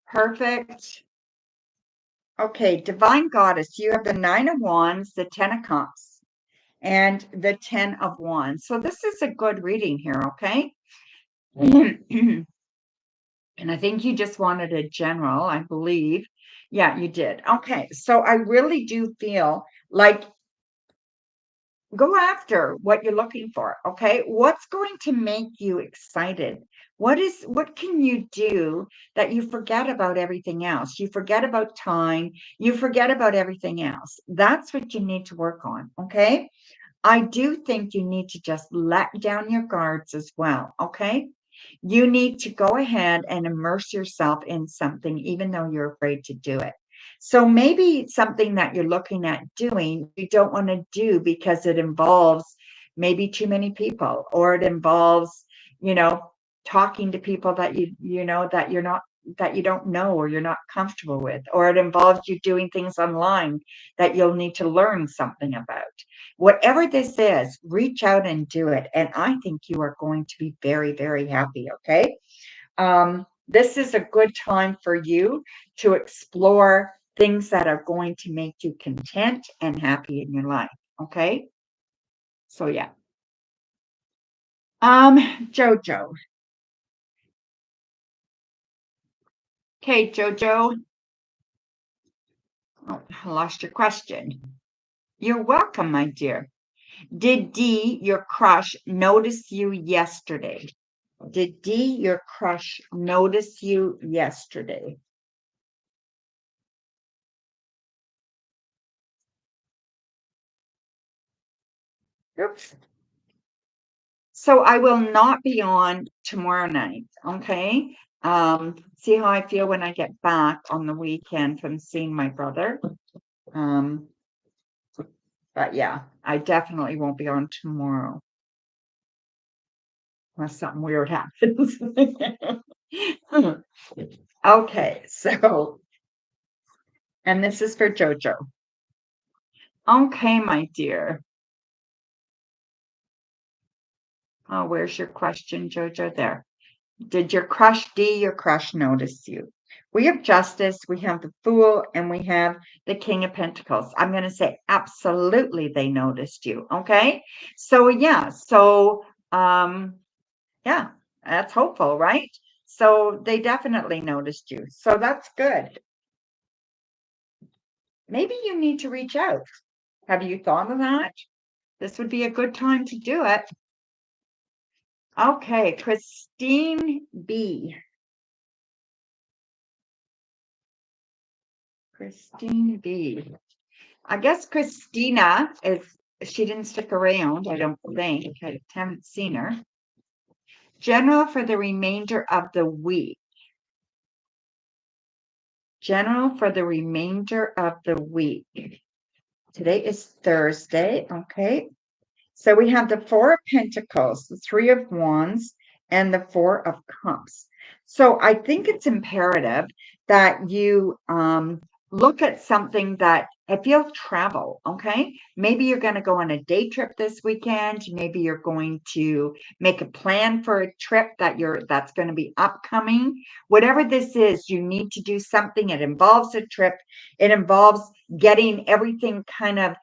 Perfect. Okay, Divine Goddess, you have the Nine of Wands, the Ten of Cups, and the Ten of Wands. So this is a good reading here, okay? And I think you just wanted a general, I believe. Yeah, you did. Okay, so I really do feel like go after what you're looking for. Okay, what's going to make you excited? What can you do that you forget about everything else? You forget about time, you forget about everything else. That's what you need to work on. Okay, I do think you need to just let down your guards as well. Okay, you need to go ahead and immerse yourself in something even though you're afraid to do it. So maybe something that you're looking at doing, you don't want to do because it involves maybe too many people, or it involves, talking to people that that you're not, that you don't know, or you're not comfortable with, or it involves you doing things online that you'll need to learn something about. Whatever this is, reach out and do it. And I think you are going to be very, very happy. Okay. This is a good time for you to explore things that are going to make you content and happy in your life. Okay. So yeah. Jojo. Okay, Jojo. Oh, I lost your question. You're welcome, my dear. Did D, your crush, notice you yesterday? Did D, your crush, notice you yesterday? Oops. So I will not be on tomorrow night. Okay. See how I feel when I get back on the weekend from seeing my brother. But yeah, I definitely won't be on tomorrow unless something weird happens. Okay, so, and this is for Jojo. Okay, my dear. Oh, where's your question, Jojo? There. Did your crush D, your crush notice you? We have Justice, we have the Fool, and we have the King of Pentacles. I'm going to say absolutely they noticed you, okay? So yeah, yeah, that's hopeful, right? So they definitely noticed you. So that's good. Maybe you need to reach out. Have you thought of that? This would be a good time to do it. Okay, Christine B. Christine B. I guess Christina she didn't stick around, I don't think. I haven't seen her. General for the remainder of the week. General for the remainder of the week. Today is Thursday, okay? So we have the Four of Pentacles, the Three of Wands, and the Four of Cups. So I think it's imperative that you look at something that I feel travel, okay? Maybe you're going to go on a day trip this weekend. Maybe you're going to make a plan for a trip that's going to be upcoming. Whatever this is, you need to do something. It involves a trip. It involves getting everything kind of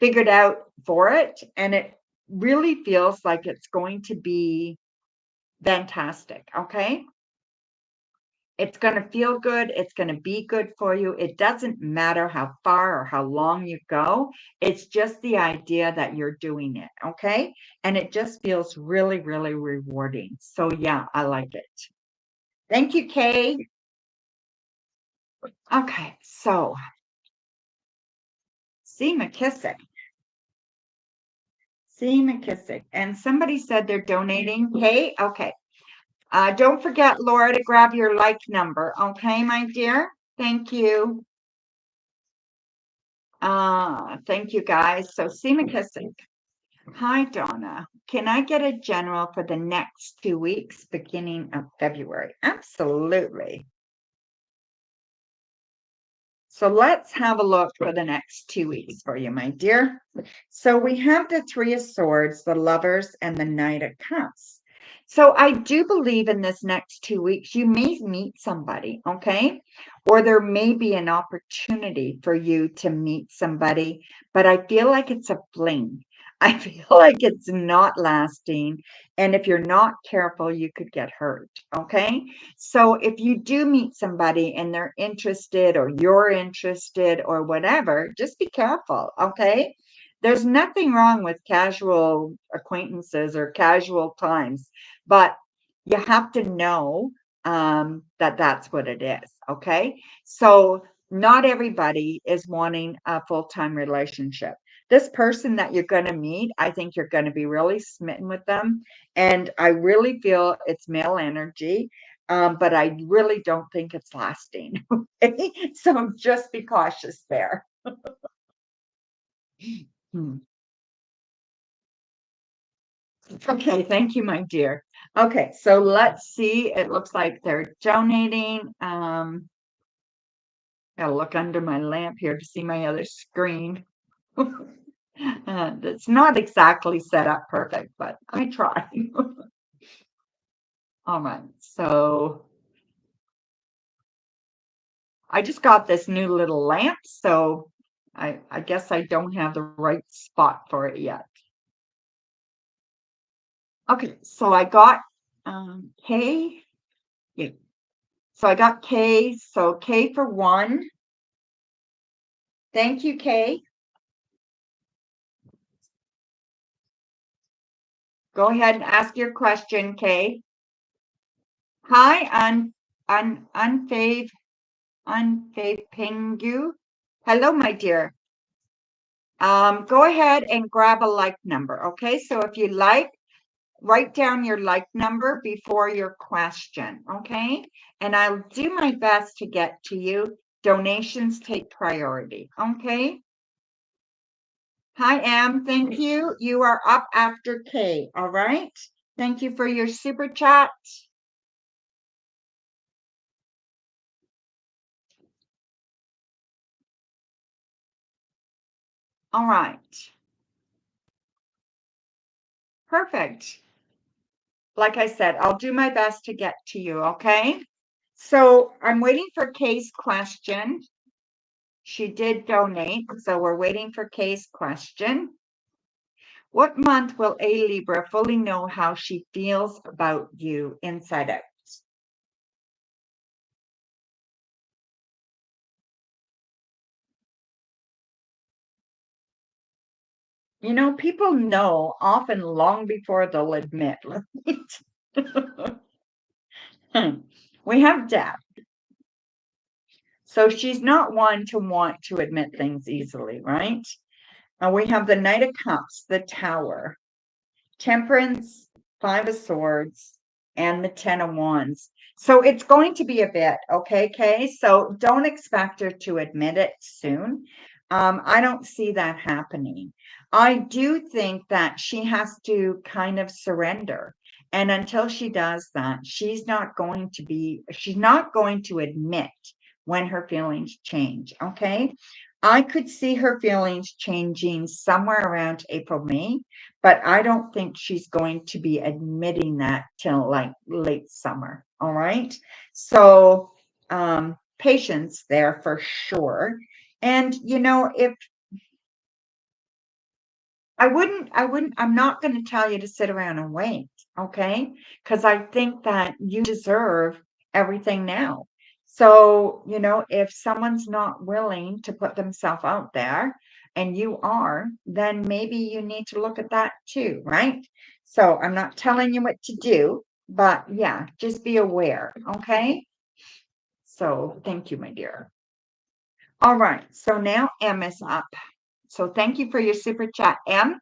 figured out for it, and it really feels like it's going to be fantastic, okay? It's going to feel good. It's going to be good for you. It doesn't matter how far or how long you go. It's just the idea that you're doing it, okay? And it just feels really, really rewarding. So yeah, I like it. Thank you, Kay. Okay, so C. McKissick. C. McKissick. And somebody said they're donating. Kay, okay. Don't forget, Laura, to grab your like number. Okay, my dear? Thank you. Thank you, guys. So, C. McKissick. Hi, Donna. Can I get a general for the next 2 weeks, beginning of February? Absolutely. So let's have a look for the next 2 weeks for you, my dear. So we have the Three of Swords, the Lovers, and the Knight of Cups. So I do believe in this next 2 weeks, you may meet somebody, okay? Or there may be an opportunity for you to meet somebody, but I feel like it's a fling. I feel like it's not lasting. And if you're not careful, you could get hurt, okay? So if you do meet somebody and they're interested or you're interested or whatever, just be careful, okay? There's nothing wrong with casual acquaintances or casual times, but you have to know that that's what it is, okay? So not everybody is wanting a full-time relationship. This person that you're going to meet, I think you're going to be really smitten with them. And I really feel it's male energy, but I really don't think it's lasting. Okay? So just be cautious there. Hmm. Okay, thank you, my dear. Okay, so let's see. It looks like they're donating. Gotta look under my lamp here to see my other screen. It's not exactly set up perfect, but I try. All right, so I just got this new little lamp, so I guess I don't have the right spot for it yet. Okay, so I got K. Yeah. So I got K. So K for one. Thank you, K. Go ahead and ask your question, Kay. Hi, unfave Pingu. Hello, my dear. Go ahead and grab a like number, okay? So if you like, write down your like number before your question, okay? And I'll do my best to get to you. Donations take priority, okay? Hi, Em. Thank you. You are up after Kay, all right? Thank you for your super chat. All right. Perfect. Like I said, I'll do my best to get to you, okay? So I'm waiting for Kay's question. She did donate, so we're waiting for Kay's question. What month will a Libra fully know how she feels about you inside out? You know, people know often long before they'll admit, right? We have death. So she's not one to want to admit things easily, right? And we have the Knight of Cups, the Tower, Temperance, Five of Swords, and the Ten of Wands. So it's going to be a bit, okay, Kay? So don't expect her to admit it soon. I don't see that happening. I do think that she has to kind of surrender. And until she does that, she's not going to admit when her feelings change, okay? I could see her feelings changing somewhere around April, May, but I don't think she's going to be admitting that till like late summer. All right. So, patience there for sure. And, you know, if I'm not going to tell you to sit around and wait. Okay. Because I think that you deserve everything now. So, you know, if someone's not willing to put themselves out there and you are, then maybe you need to look at that too, right? So I'm not telling you what to do, but yeah, just be aware. Okay. So thank you, my dear. All right. So now M is up. So thank you for your super chat, M.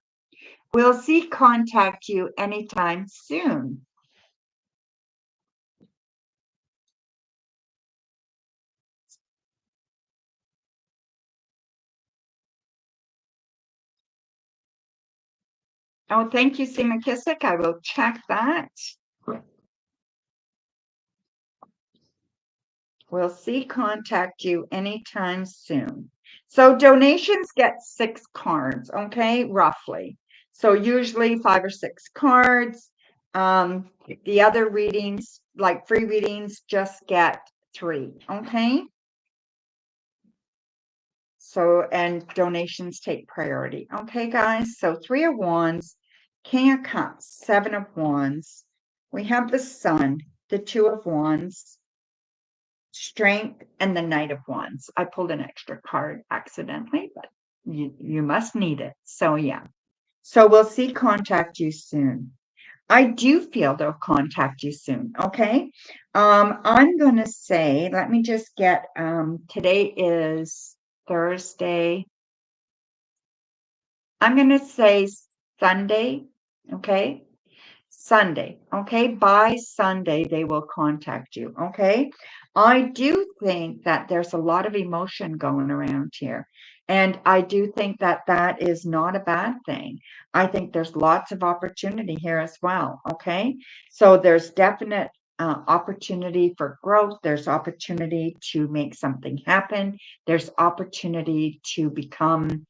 Will C contact you anytime soon? Oh, thank you, C. McKissick. I will check that. Will C contact you anytime soon? So donations get 6 cards, okay, roughly. So usually 5 or 6 cards. The other readings, like free readings, just get 3, okay? So, and donations take priority. Okay, guys. So 3 of Wands, King of Cups, 7 of Wands. We have the Sun, the 2 of Wands, Strength, and the Knight of Wands. I pulled an extra card accidentally, but you must need it. So yeah. So we'll see contact you soon. I do feel they'll contact you soon. Okay. I'm gonna say, let me just get today is Thursday. I'm going to say Sunday, okay? Sunday, okay? By Sunday, they will contact you, okay? I do think that there's a lot of emotion going around here. And I do think that that is not a bad thing. I think there's lots of opportunity here as well, okay? So there's definite opportunity for growth. There's opportunity to make something happen. There's opportunity to become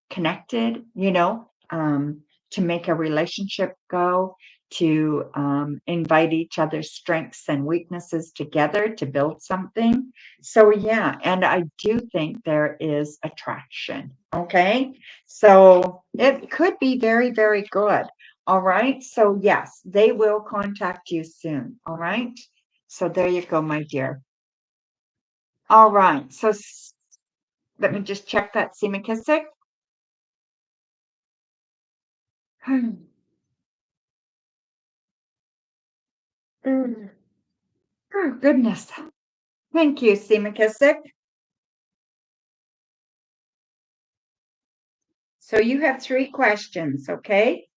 connected, to make a relationship go, to invite each other's strengths and weaknesses together to build something. So, yeah, and I do think there is attraction. Okay. So it could be very, very good. All right. So, yes, they will contact you soon. All right. So, there you go, my dear. All right. So, let me just check that, See McKissick. Oh, goodness. Thank you, C. McKissick. So you have 3 questions, okay?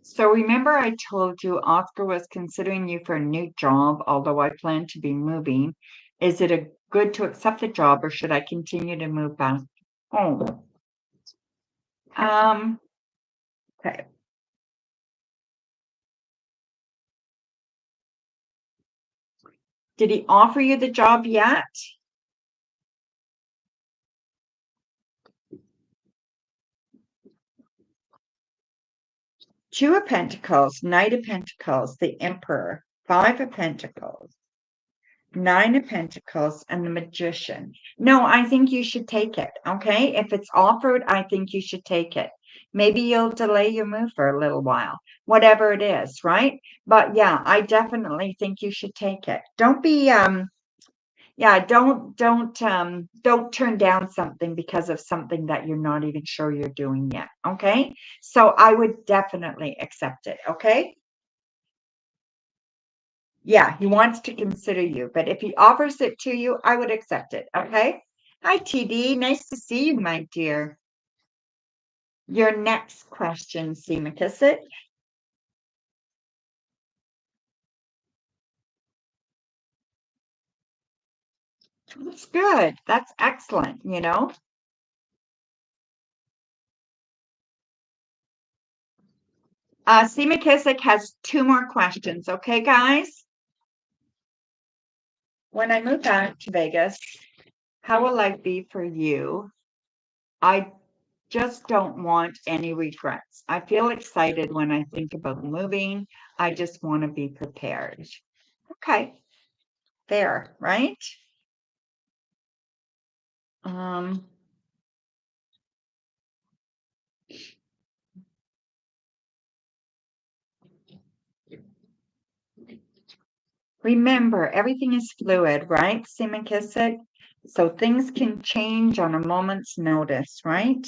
So remember I told you Oscar was considering you for a new job, although I plan to be moving. Is it a good to accept the job or should I continue to move back? home. Okay. Did he offer you the job yet? Two of Pentacles, Knight of Pentacles, the Emperor, Five of Pentacles, Nine of Pentacles, and the Magician. No, I think you should take it, okay? If it's offered, I think you should take it. Maybe you'll delay your move for a little while, whatever it is, right? But yeah, I definitely think you should take it. Don't be yeah, don't turn down something because of something that you're not even sure you're doing yet, okay? So I would definitely accept it, okay? Yeah, he wants to consider you, but if he offers it to you, I would accept it, okay? Hi, TD. Nice to see you, my dear. Your next question, Seema Kissit. That's good. That's excellent, you know? Seema Kissit has two more questions, okay, guys? When I move back to Vegas, how will life be for you? I just don't want any regrets. I feel excited when I think about moving. I just want to be prepared. Okay, fair, right? Um, Remember, everything is fluid, right, Simakisik? So things can change on a moment's notice, right?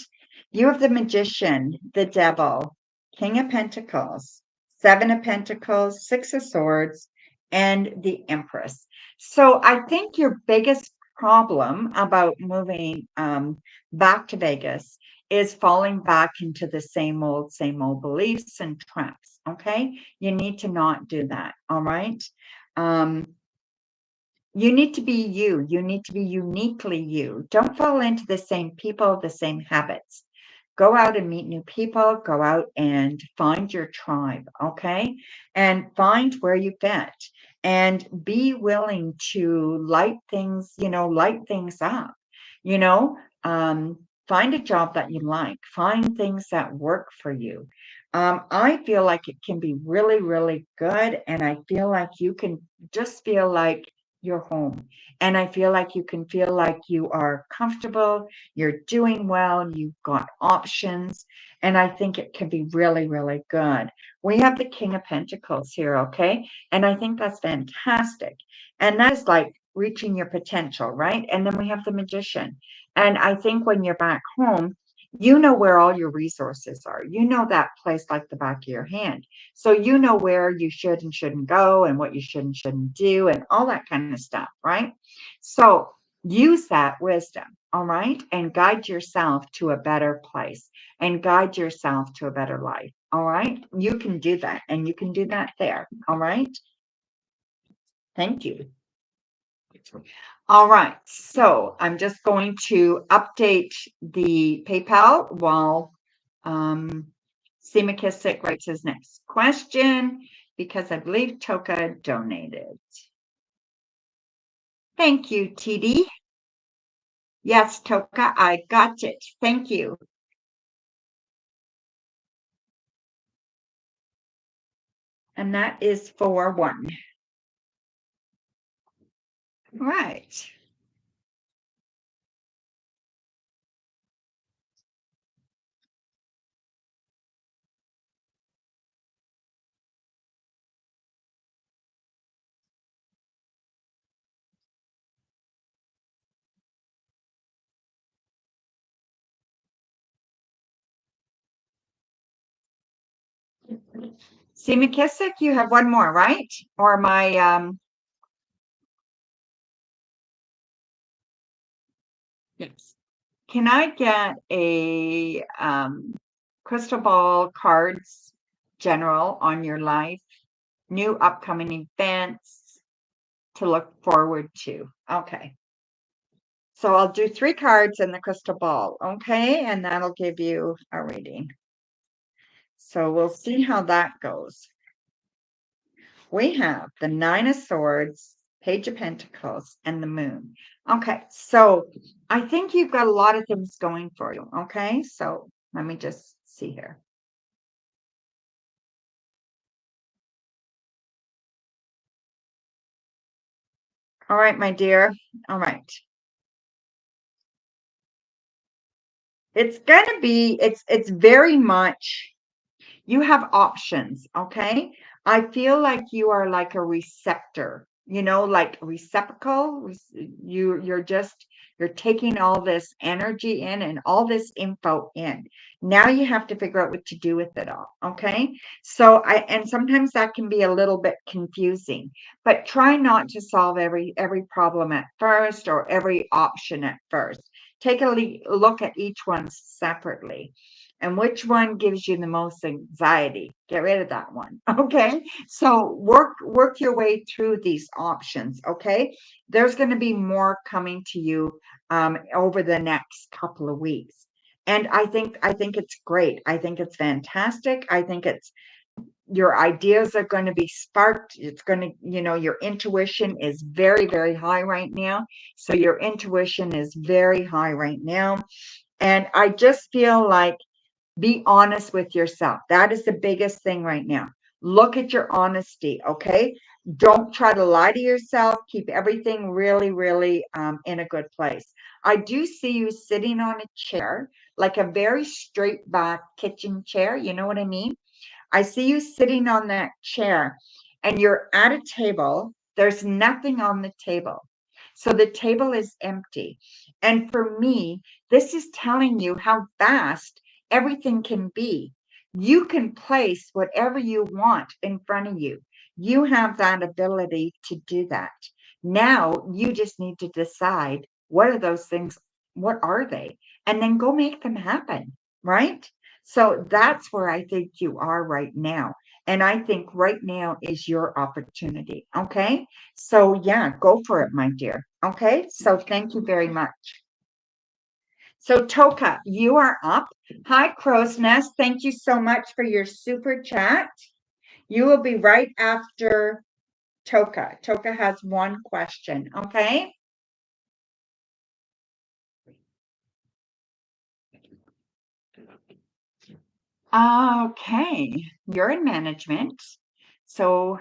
You have the Magician, the Devil, King of Pentacles, Seven of Pentacles, Six of Swords, and the Empress. So I think your biggest problem about moving back to Vegas is falling back into the same old beliefs and traps, okay? You need to not do that, all right? Um, you need to be you. You need to be uniquely you. Don't fall into the same people, the same habits. Go out and meet new people. Go out and find your tribe, okay? And find where you fit and be willing to light things up, you know? Find a job that you like, find things that work for you. I feel like it can be really, really good. And I feel like you can just feel like you're home. And I feel like you can feel like you are comfortable, you're doing well, you've got options. And I think it can be really, really good. We have the King of Pentacles here, okay? And I think that's fantastic. And that is like reaching your potential, right? And then we have the Magician. And I think when you're back home, you know where all your resources are. You know that place like the back of your hand. So you know where you should and shouldn't go and what you should and shouldn't do and all that kind of stuff, right? So use that wisdom, all right? And guide yourself to a better place and guide yourself to a better life, all right? You can do that and you can do that there, all right? Thank you. All right, so I'm just going to update the PayPal while Seema Kisik writes his next question because I believe Toka donated. Thank you, TD. Yes, Toka, I got it. Thank you. And that is for one. Right. Seema Kisik, you have one more, right? Or my yes. Can I get a crystal ball cards general on your life? New upcoming events to look forward to. Okay. So I'll do 3 cards in the crystal ball, okay? And that'll give you a reading. So we'll see how that goes. We have the 9 of Swords, Page of Pentacles, and the Moon. Okay, so I think you've got a lot of things going for you, okay? So let me just see here. All right, my dear. All right. It's gonna be, it's very much, you have options, okay? I feel like you are like a receptor, like a receptacle. You're taking all this energy in and all this info in. Now you have to figure out what to do with it all, okay? So and sometimes that can be a little bit confusing, but try not to solve every problem at first or every option at first. Take a look at each one separately. And which one gives you the most anxiety? Get rid of that one. Okay. So work your way through these options. Okay. There's going to be more coming to you over the next couple of weeks. And I think it's great. I think it's fantastic. I think it's, your ideas are going to be sparked. It's going to, your intuition is very, very high right now. So your intuition is very high right now. And I just feel like, be honest with yourself. That is the biggest thing right now. Look at your honesty, okay? Don't try to lie to yourself. Keep everything really, really in a good place. I do see you sitting on a chair, like a very straight back kitchen chair. You know what I mean? I see you sitting on that chair and you're at a table. There's nothing on the table. So the table is empty. And for me, this is telling you how vast everything can be. You can place whatever you want in front of you. You have that ability to do that. Now you just need to decide, what are those things? What are they? And then go make them happen, right? So that's where I think you are right now. And I think right now is your opportunity. Okay. So yeah, go for it, my dear. Okay. So thank you very much. So Toka, you are up. Hi, Crow's Nest. Thank you so much for your super chat. You will be right after Toka. Toka has one question. Okay. Okay. You're in management. So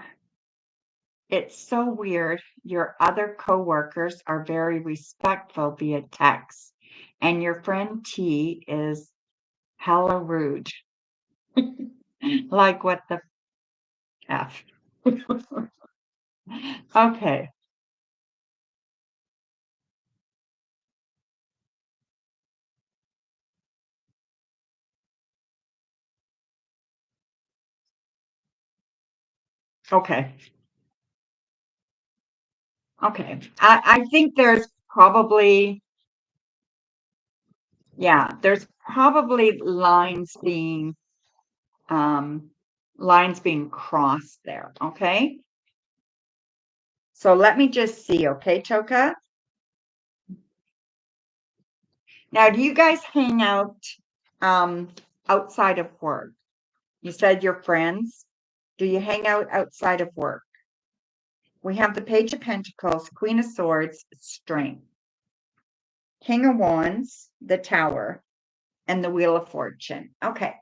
it's so weird. Your other coworkers are very respectful via text, and your friend T is hella rude. Like, what the F? Okay. Okay. Okay. I think there's probably, yeah, there's probably um lines being crossed there. Okay. So let me just see, okay, Toka? Now, do you guys hang out um outside of work? You said you're friends. Do you hang out outside of work? We have the Page of Pentacles, Queen of Swords, Strength, King of Wands, the Tower, and the Wheel of Fortune. Okay.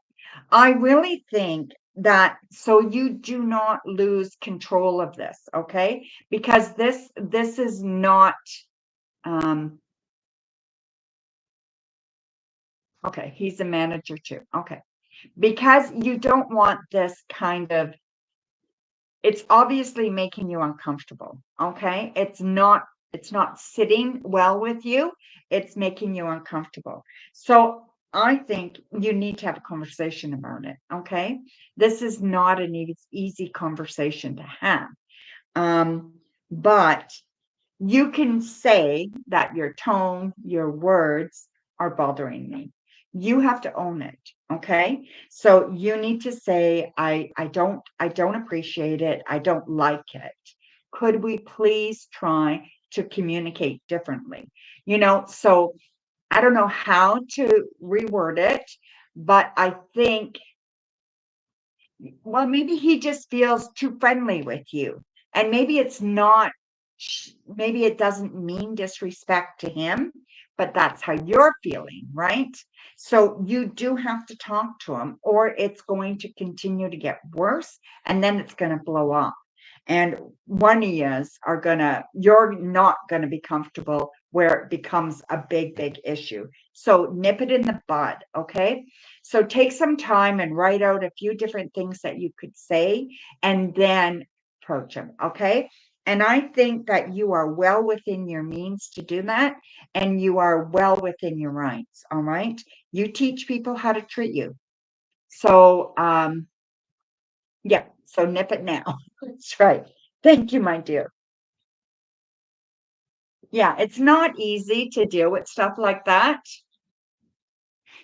I really think that, so you do not lose control of this, okay? Because this is not um okay, he's a manager too. Okay. Because you don't want this kind of, it's obviously making you uncomfortable. Okay. It's not sitting well with you. It's making you uncomfortable. So I think you need to have a conversation about it. Okay. This is not an easy conversation to have. But you can say that your tone, your words are bothering me. You have to own it. Okay. So you need to say, I don't appreciate it. I don't like it. Could we please try to communicate differently, so I don't know how to reword it, but I think, well, maybe he just feels too friendly with you. And maybe it's not, maybe it doesn't mean disrespect to him, but that's how you're feeling, right? So you do have to talk to him, or it's going to continue to get worse, and then it's going to blow up. And one of yous you're not gonna be comfortable where it becomes a big, big issue. So nip it in the bud, okay? So take some time and write out a few different things that you could say and then approach him, okay? And I think that you are well within your means to do that, and you are well within your rights, all right? You teach people how to treat you. So, yeah, so nip it now. That's right. Thank you, my dear. Yeah, it's not easy to deal with stuff like that.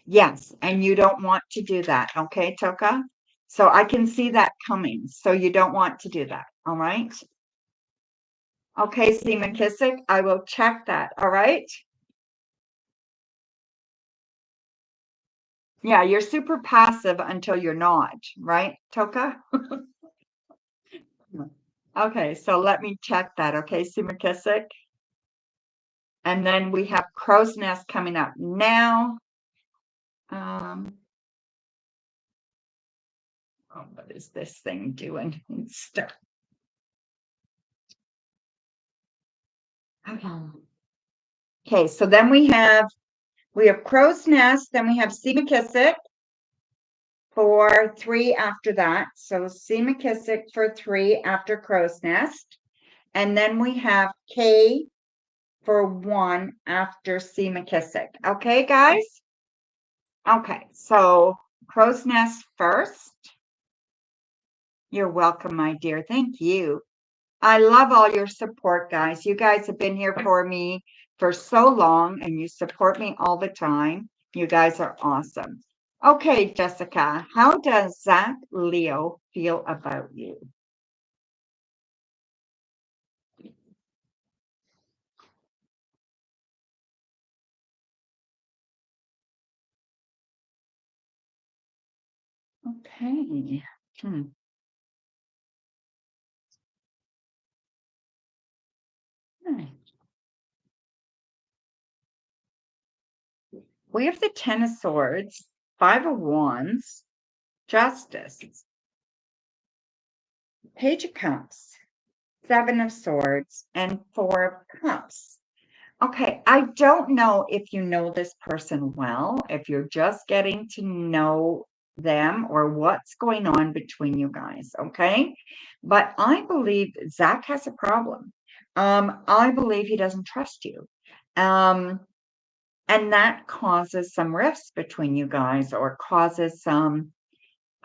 Yes, and you don't want to do that, okay, Toka? So I can see that coming. So you don't want to do that, all right? Okay, see McKissick, I will check that, all right? Yeah, you're super passive until you're not, right, Toka? Okay, so let me check that, okay, see McKissick? And then we have Crow's Nest coming up now. Oh, what is this thing doing? It's stuck. Okay, so then we have Crow's Nest, then we have C. McKissick for 3 after that. So C. McKissick for 3 after Crow's Nest. And then we have K for 1 after C. McKissick. Okay, guys? Okay, so Crow's Nest first. You're welcome, my dear. Thank you. I love all your support, guys. You guys have been here for me for so long, and you support me all the time. You guys are awesome. Okay, Jessica, how does Zach Leo feel about you? Okay. Hmm. Nice. We have the Ten of Swords, Five of Wands, Justice, Page of Cups, Seven of Swords, and Four of Cups. Okay, I don't know if you know this person well, if you're just getting to know them or what's going on between you guys, okay? But I believe Zach has a problem. I believe he doesn't trust you. Um, and that causes some rifts between you guys or causes some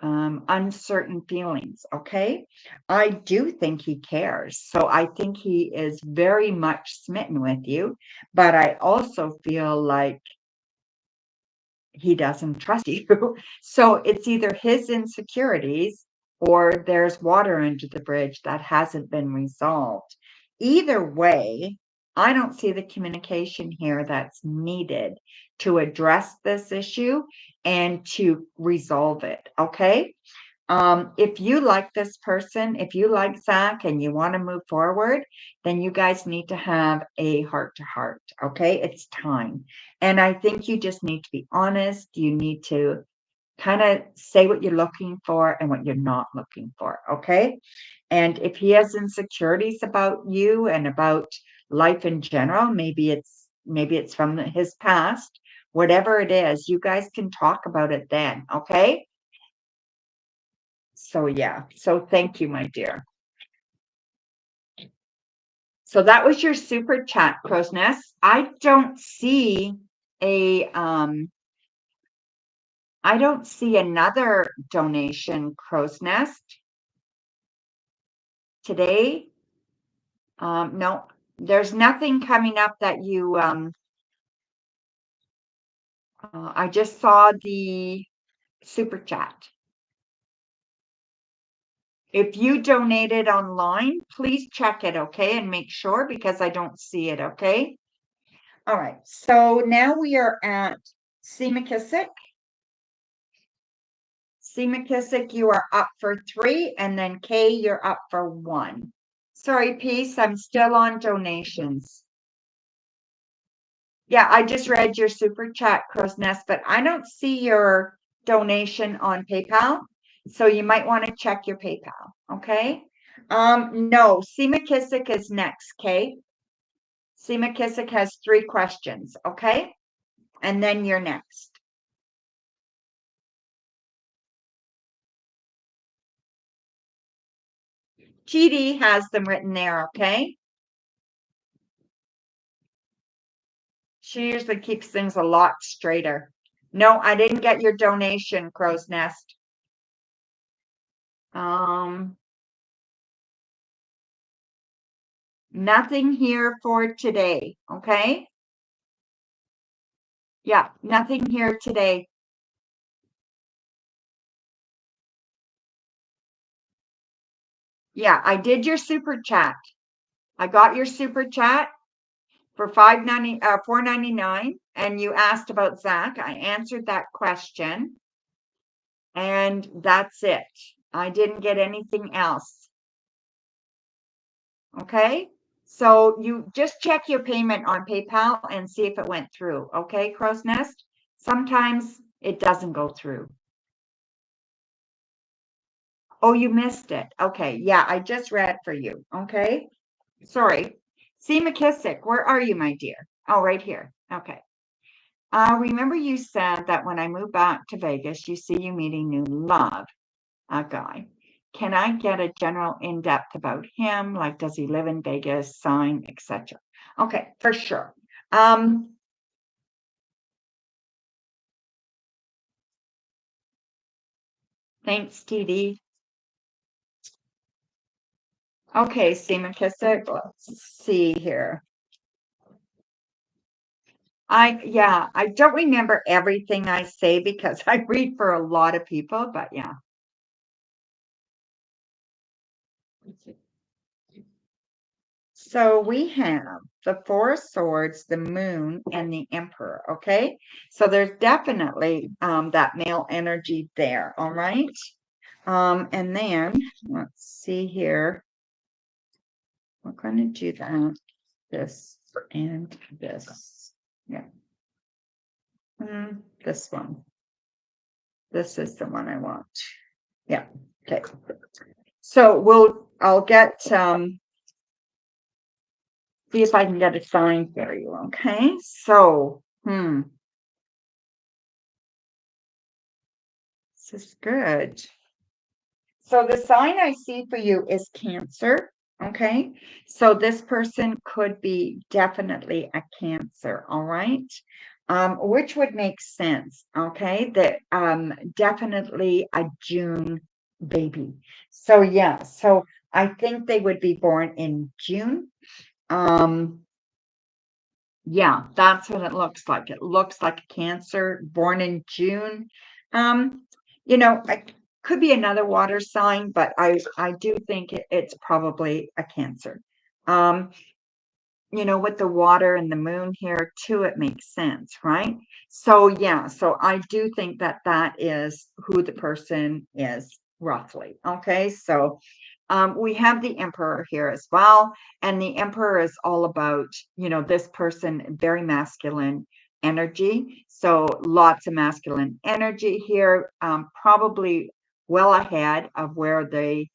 uncertain feelings. Okay. I do think he cares. So I think he is very much smitten with you, but I also feel like he doesn't trust you. So it's either his insecurities or there's water under the bridge that hasn't been resolved. Either way, I don't see the communication here that's needed to address this issue and to resolve it. Okay. If you like this person, if you like Zach and you want to move forward, then you guys need to have a heart to heart. Okay. It's time. And I think you just need to be honest. You need to kind of say what you're looking for and what you're not looking for. Okay. And if he has insecurities about you and about life in general, maybe it's from his past, whatever it is, you guys can talk about it then. Okay. So yeah, so thank you, my dear. So that was your super chat, Crow's Nest. A I don't see another donation, Crow's Nest, today. No, there's nothing coming up that you I just saw the super chat. If you donated online, please check it, okay? And make sure because I don't see it, okay? All right, so now we are at C. McKissick. C. McKissick, you are up for 3, and then K, you're up for 1. Sorry, Peace, I'm still on donations. Yeah, I just read your super chat, Crow's Nest, but I don't see your donation on PayPal. So you might want to check your PayPal, okay? No, C. McKissick is next, Kay. C. McKissick has 3 questions, okay? And then you're next. TD has them written there, okay? She usually keeps things a lot straighter. No, I didn't get your donation, Crow's Nest. Nothing here for today, okay? Yeah, nothing here today. Yeah, I did your super chat. I got your super chat for $4.99, and you asked about Zach. I answered that question, and that's it. I didn't get anything else. Okay, so you just check your payment on PayPal and see if it went through. Okay, Crow's Nest. Sometimes it doesn't go through. Oh, you missed it. Okay, yeah, I just read for you. Okay, sorry. C. McKissick, where are you, my dear? Oh, right here. Okay. Remember you said that when I move back to Vegas, you see you meeting new love, a guy. Can I get a general in-depth about him? Like, does he live in Vegas, sign, etc.? Okay, for sure. Thanks, TD. Okay, C. McKissick, let's see here. I don't remember everything I say because I read for a lot of people, but yeah. So we have the Four of Swords, the Moon, and the Emperor, okay? So there's definitely that male energy there, all right? And then let's see here. We're going to do that, this, and this. Yeah. This one. This is the one I want. Yeah. Okay. So I'll get see if I can get a sign for you. Okay. So, this is good. So the sign I see for you is Cancer. Okay. So this person could be definitely a Cancer. All right. Which would make sense. Okay. That definitely a June baby. So yeah. So I think they would be born in June. Yeah, that's what it looks like. It looks like a Cancer born in June. It could be another water sign, but I do think it's probably a Cancer. With the water and the moon here too, it makes sense, right? So yeah, so I do think that that is who the person is roughly. Okay, so we have the Emperor here as well, and the Emperor is all about, this person, very masculine energy. So lots of masculine energy here, probably well ahead of where they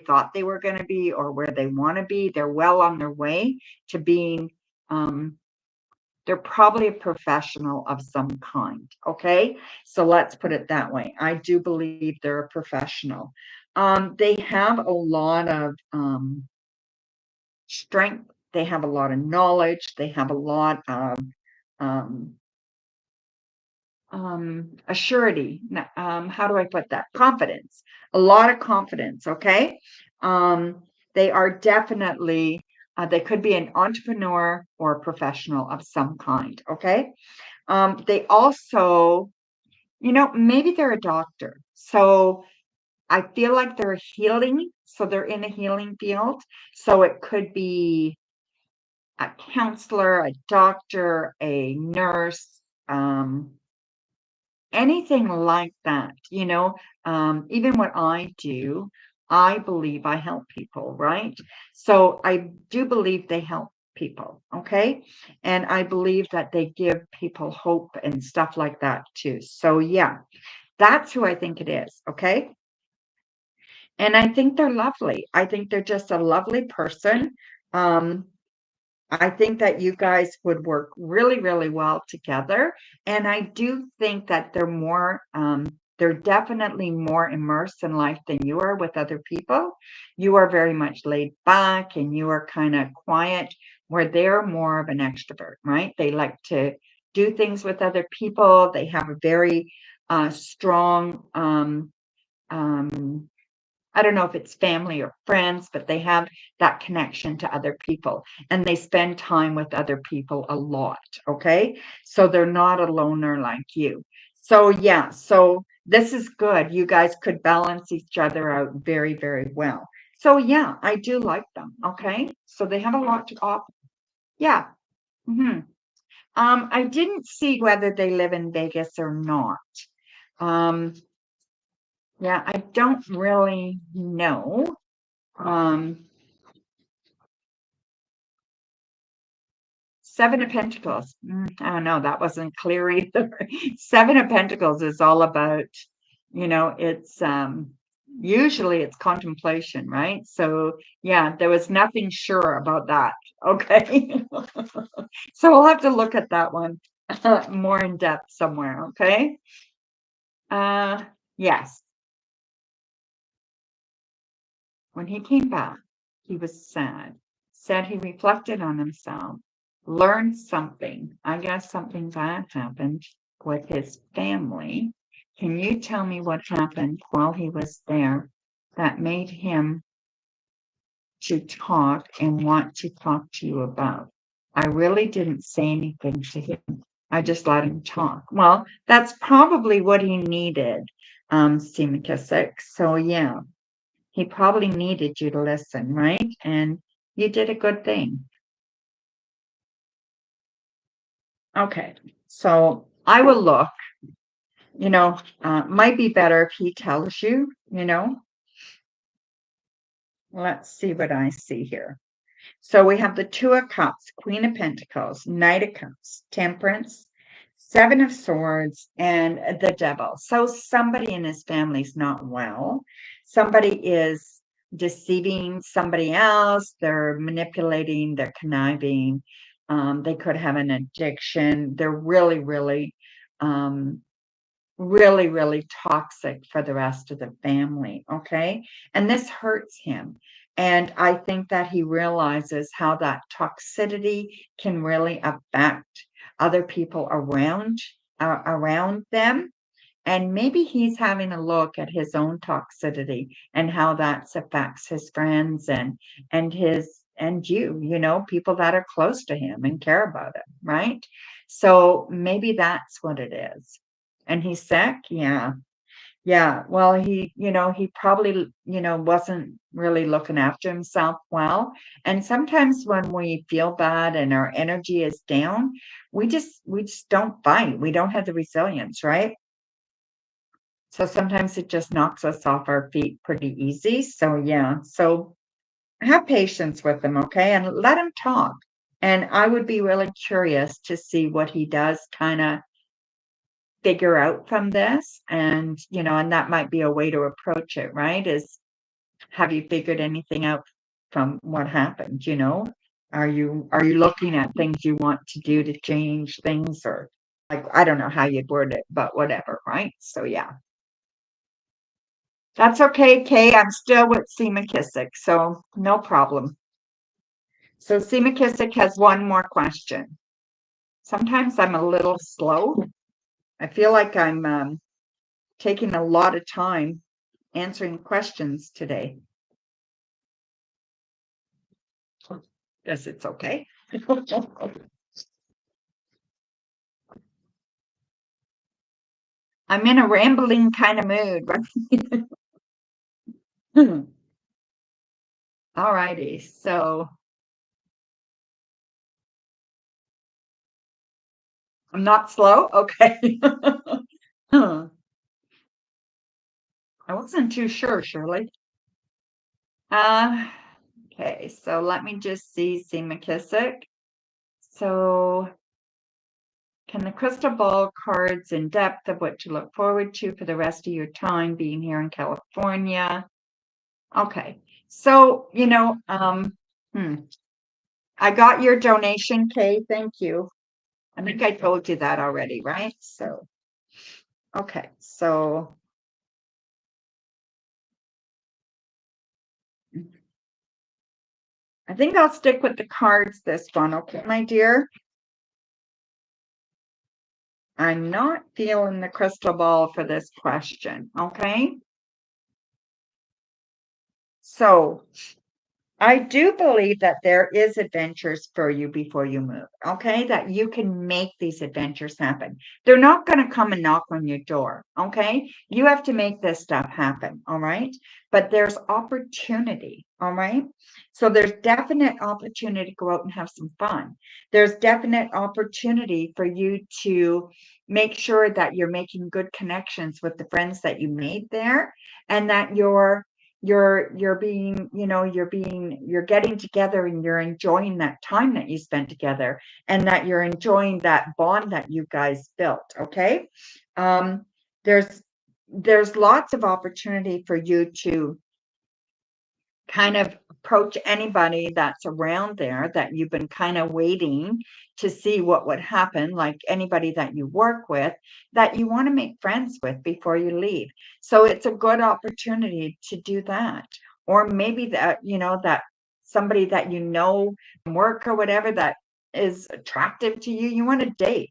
thought they were going to be or where they want to be. They're well on their way to being, they're probably a professional of some kind. Okay. So let's put it that way. I do believe they're a professional. They have a lot of strength. They have a lot of knowledge. They have a lot of um, assurity. How do I put that? Confidence. A lot of confidence. Okay. They are definitely, they could be an entrepreneur or a professional of some kind. Okay. They also, maybe they're a doctor. So I feel like they're healing, so they're in a healing field. So it could be a counselor, a doctor, a nurse, anything like that, even what I do, I believe I help people, right? So I do believe they help people, okay? And I believe that they give people hope and stuff like that too. So yeah, that's who I think it is, okay? And I think they're lovely. I think they're just a lovely person. Um, I think that you guys would work really, really well together. And I do think that they're definitely more immersed in life than you are with other people. You are very much laid back and you are kind of quiet, where they're more of an extrovert, right? They like to do things with other people. They have a very strong, um, I don't know if it's family or friends, but they have that connection to other people and they spend time with other people a lot. Okay. So they're not a loner like you. So, yeah. So this is good. You guys could balance each other out very, very well. So, yeah, I do like them. Okay. So they have a lot to offer. Yeah. hmm I didn't see whether they live in Vegas or not. Um, yeah, I don't really know. Um, Seven of Pentacles. I don't know. That wasn't clear either. Seven of Pentacles is all about, it's usually it's contemplation, right? So yeah, there was nothing sure about that. Okay. So we'll have to look at that one more in depth somewhere. Okay. Uh, yes. When he came back, he was sad. Said he reflected on himself, learned something. I guess something bad happened with his family. Can you tell me what happened while he was there that made him to talk and want to talk to you about? I really didn't say anything to him. I just let him talk. Well, that's probably what he needed, Simikasek. So yeah. He probably needed you to listen, right? And you did a good thing. Okay. So I will look, might be better if he tells you. Let's see what I see here. So we have the Two of Cups, Queen of Pentacles, Knight of Cups, Temperance, Seven of Swords, and the Devil. So somebody in his family's not well. Somebody is deceiving somebody else. They're manipulating, they're conniving. They could have an addiction. They're um, really, really toxic for the rest of the family. Okay. And this hurts him. And I think that he realizes how that toxicity can really affect other people around them. And maybe he's having a look at his own toxicity and how that affects his friends and people that are close to him and care about him, right? So maybe that's what it is. And he's sick? Yeah. Yeah. Well, he probably, wasn't really looking after himself well. And sometimes when we feel bad and our energy is down, we just don't fight. We don't have the resilience, right? So sometimes it just knocks us off our feet pretty easy. So yeah. So have patience with him, okay? And let him talk. And I would be really curious to see what he does kind of figure out from this. And that might be a way to approach it, right? Is have you figured anything out from what happened? Are you looking at things you want to do to change things, or like I don't know how you'd word it, but whatever, right? So yeah. That's okay, Kay. I'm still with Seema Kissick, so no problem. So Seema Kissick has one more question. Sometimes I'm a little slow. I feel like I'm taking a lot of time answering questions today. Yes, it's okay. I'm in a rambling kind of mood, right? All righty. So I'm not slow. Okay. Huh. I wasn't too sure, Shirley. Uh, okay. So let me just see McKissick. So can the crystal ball cards in depth of what to look forward to for the rest of your time being here in California? Okay. So, hmm, I got your donation, Kay. Thank you. I think I told you that already, right? So, okay. So I think I'll stick with the cards this one. Okay, my dear. I'm not feeling the crystal ball for this question. Okay. So I do believe that there is adventures for you before you move, okay? That you can make these adventures happen. They're not going to come and knock on your door, okay? You have to make this stuff happen, all right? But there's opportunity, all right? So there's definite opportunity to go out and have some fun. There's definite opportunity for you to make sure that you're making good connections with the friends that you made there and that you're being, you're getting together and you're enjoying that time that you spent together and that you're enjoying that bond that you guys built. Okay. um there's there's lots of opportunity for you to kind of approach anybody that's around there that you've been kind of waiting to see what would happen, like anybody that you work with that you want to make friends with before you leave. So it's a good opportunity to do that. Or maybe that, that somebody that from work or whatever that is attractive to you, you want to date.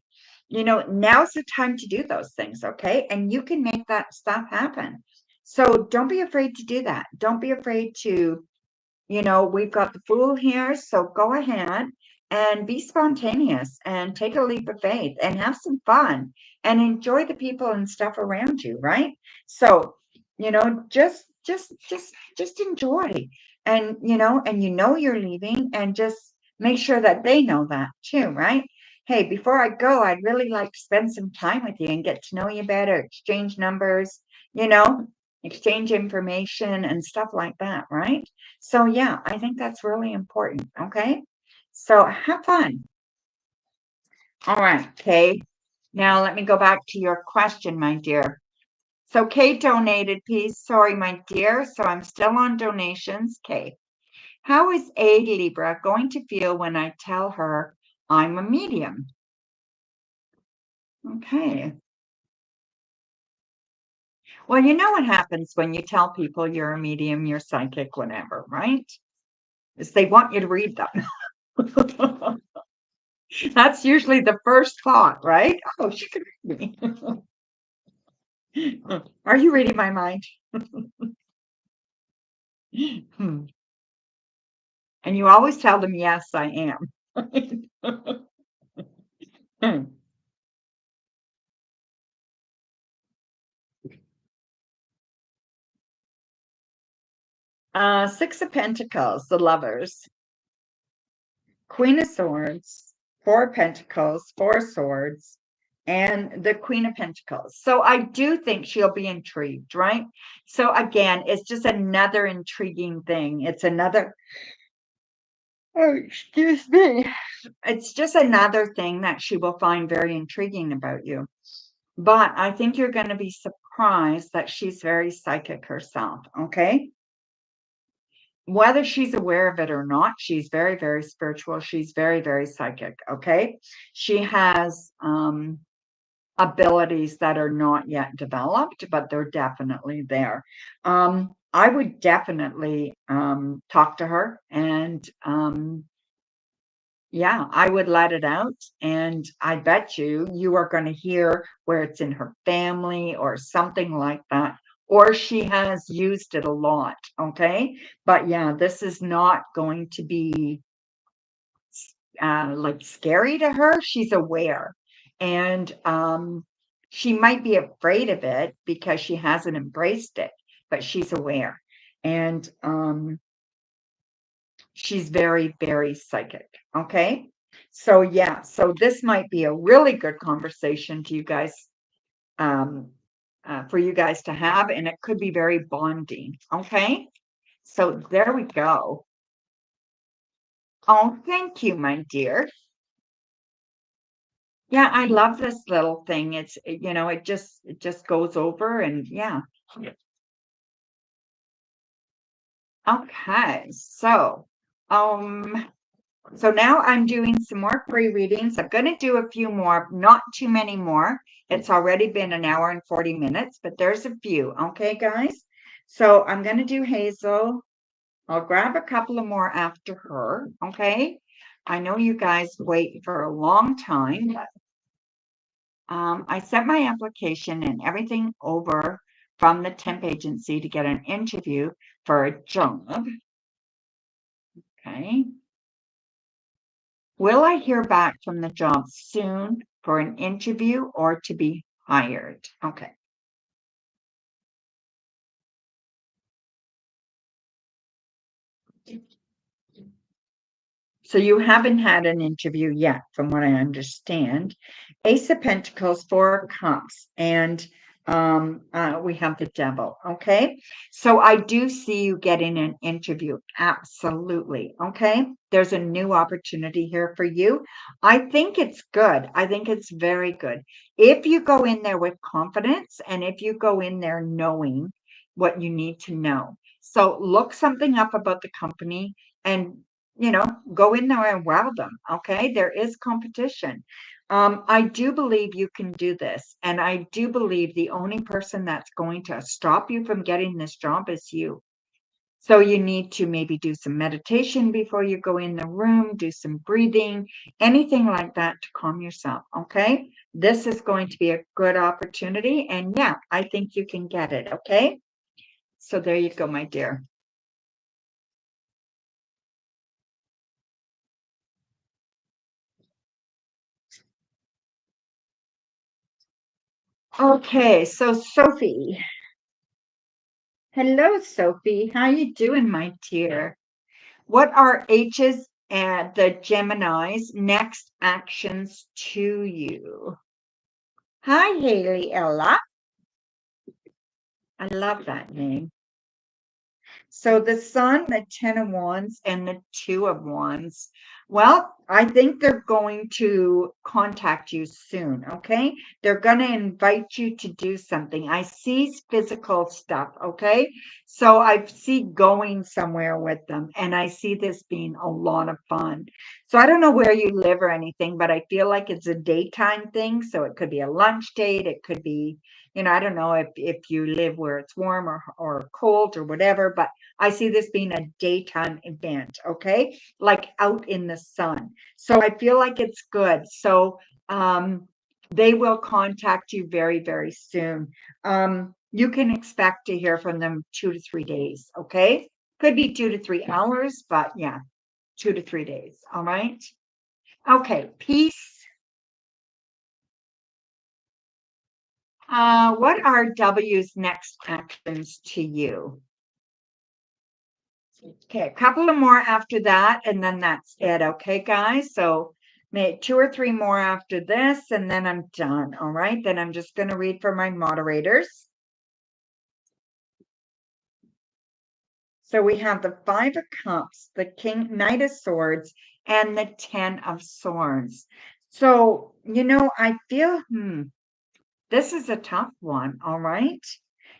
Now's the time to do those things, okay? And you can make that stuff happen. So don't be afraid to do that. Don't be afraid to, we've got the Fool here. So go ahead and be spontaneous and take a leap of faith and have some fun and enjoy the people and stuff around you, right? So, just enjoy. And, you're leaving, and just make sure that they know that too, right? Hey, before I go, I'd really like to spend some time with you and get to know you better, exchange numbers, you know, exchange information and stuff like that, right? So yeah, I think that's really important. Okay. So have fun. All right, Kay. Now let me go back to your question, my dear. So Kay donated, please. Sorry, my dear. So I'm still on donations. Kay. How is a Libra going to feel when I tell her I'm a medium? Okay. Well, you know what happens when you tell people you're a medium, you're psychic, whatever, right? Is they want you to read them. That's usually the first thought, right? Oh, she could read me. Are you reading my mind? Hmm. And you always tell them, yes, I am. Hmm. 6 of Pentacles, the lovers. Queen of Swords, 4 of Pentacles, 4 of Swords, and the Queen of Pentacles. So I do think she'll be intrigued, right? So again, it's just another intriguing thing. It's another, oh, excuse me. It's just another thing that she will find very intriguing about you. But I think you're going to be surprised that she's very psychic herself, okay? Whether she's aware of it or not, she's very, very spiritual. She's very, very psychic, okay? She has abilities that are not yet developed, but they're definitely there. I would definitely talk to her and yeah, I would let it out. And I bet you are going to hear where it's in her family or something like that, or she has used it a lot. Okay. But yeah, this is not going to be like scary to her. She's aware. And she might be afraid of it because she hasn't embraced it, but she's aware. and she's very, very psychic. Okay. So yeah, so this might be a really good conversation to you guys, um, for you guys to have, and it could be very bonding. Okay. So there we go. Oh, thank you, my dear. Yeah, I love this little thing. It just goes over and yeah. Okay. Um So now I'm doing some more free readings. I'm going to do a few more, not too many more. It's already been an hour and 40 minutes, but there's a few. Okay, guys. So I'm going to do Hazel. I'll grab a couple of more after her. Okay. I know you guys wait for a long time, but I sent my application and everything over from the temp agency to get an interview for a job. Okay. Will I hear back from the job soon for an interview or to be hired? Okay. So you haven't had an interview yet, from what I understand. Ace of Pentacles, Four of Cups, and we have the Devil. Okay, so I do see you getting an interview. Absolutely. Okay, there's a new opportunity here for you. I think it's good. I think it's very good. If you go in there with confidence and if you go in there knowing what you need to know. So look something up about the company and go in there and wow them. Okay. There is competition. I do believe you can do this. And I do believe the only person that's going to stop you from getting this job is you. So you need to maybe do some meditation before you go in the room, do some breathing, anything like that to calm yourself. Okay. This is going to be a good opportunity. And yeah, I think you can get it. Okay. So there you go, my dear. Okay. So Sophie. Hello, Sophie. How you doing, my dear? What are H's and the Gemini's next actions to you? Hi, Haley Ella. I love that name. So the Sun, the Ten of Wands, and the Two of Wands. Well, I think they're going to contact you soon, okay? They're going to invite you to do something. I see physical stuff, okay? So I see going somewhere with them, and I see this being a lot of fun. So I don't know where you live or anything, but I feel like it's a daytime thing. So it could be a lunch date, it could be, I don't know if you live where it's warm or cold or whatever, but I see this being a daytime event, okay? Like out in the sun. So I feel like it's good. So they will contact you very, very soon. You can expect to hear from them 2 to 3 days, okay? Could be 2 to 3 hours, but yeah, 2 to 3 days. All right. Okay, peace. What are W's next actions to you? Okay, a couple of more after that, and then that's it. Okay, guys. So make 2 or 3 more after this, and then I'm done. All right. Then I'm just going to read for my moderators. So we have the Five of Cups, the King, Knight of Swords, and the Ten of Swords. So, I feel, this is a tough one. All right.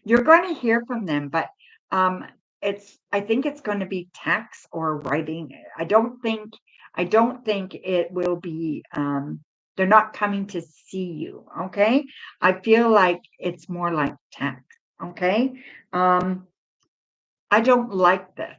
You're going to hear from them, but um I think it's going to be text or writing. I don't think it will be they're not coming to see you, okay? I feel like it's more like text, okay? Um I don't like this.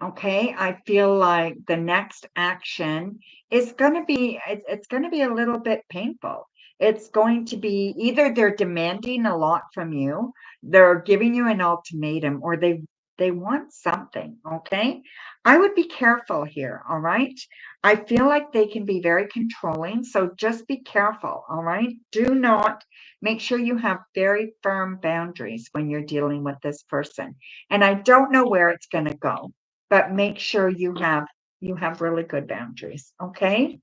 Okay. I feel like the next action is going to be, it's going to be a little bit painful. It's going to be either they're demanding a lot from you, they're giving you an ultimatum, or they They want something, okay? I would be careful here, all right? I feel like they can be very controlling, so just be careful, all right? Do not make sure you have very firm boundaries when you're dealing with this person. And I don't know where it's going to go, but make sure you have really good boundaries, okay?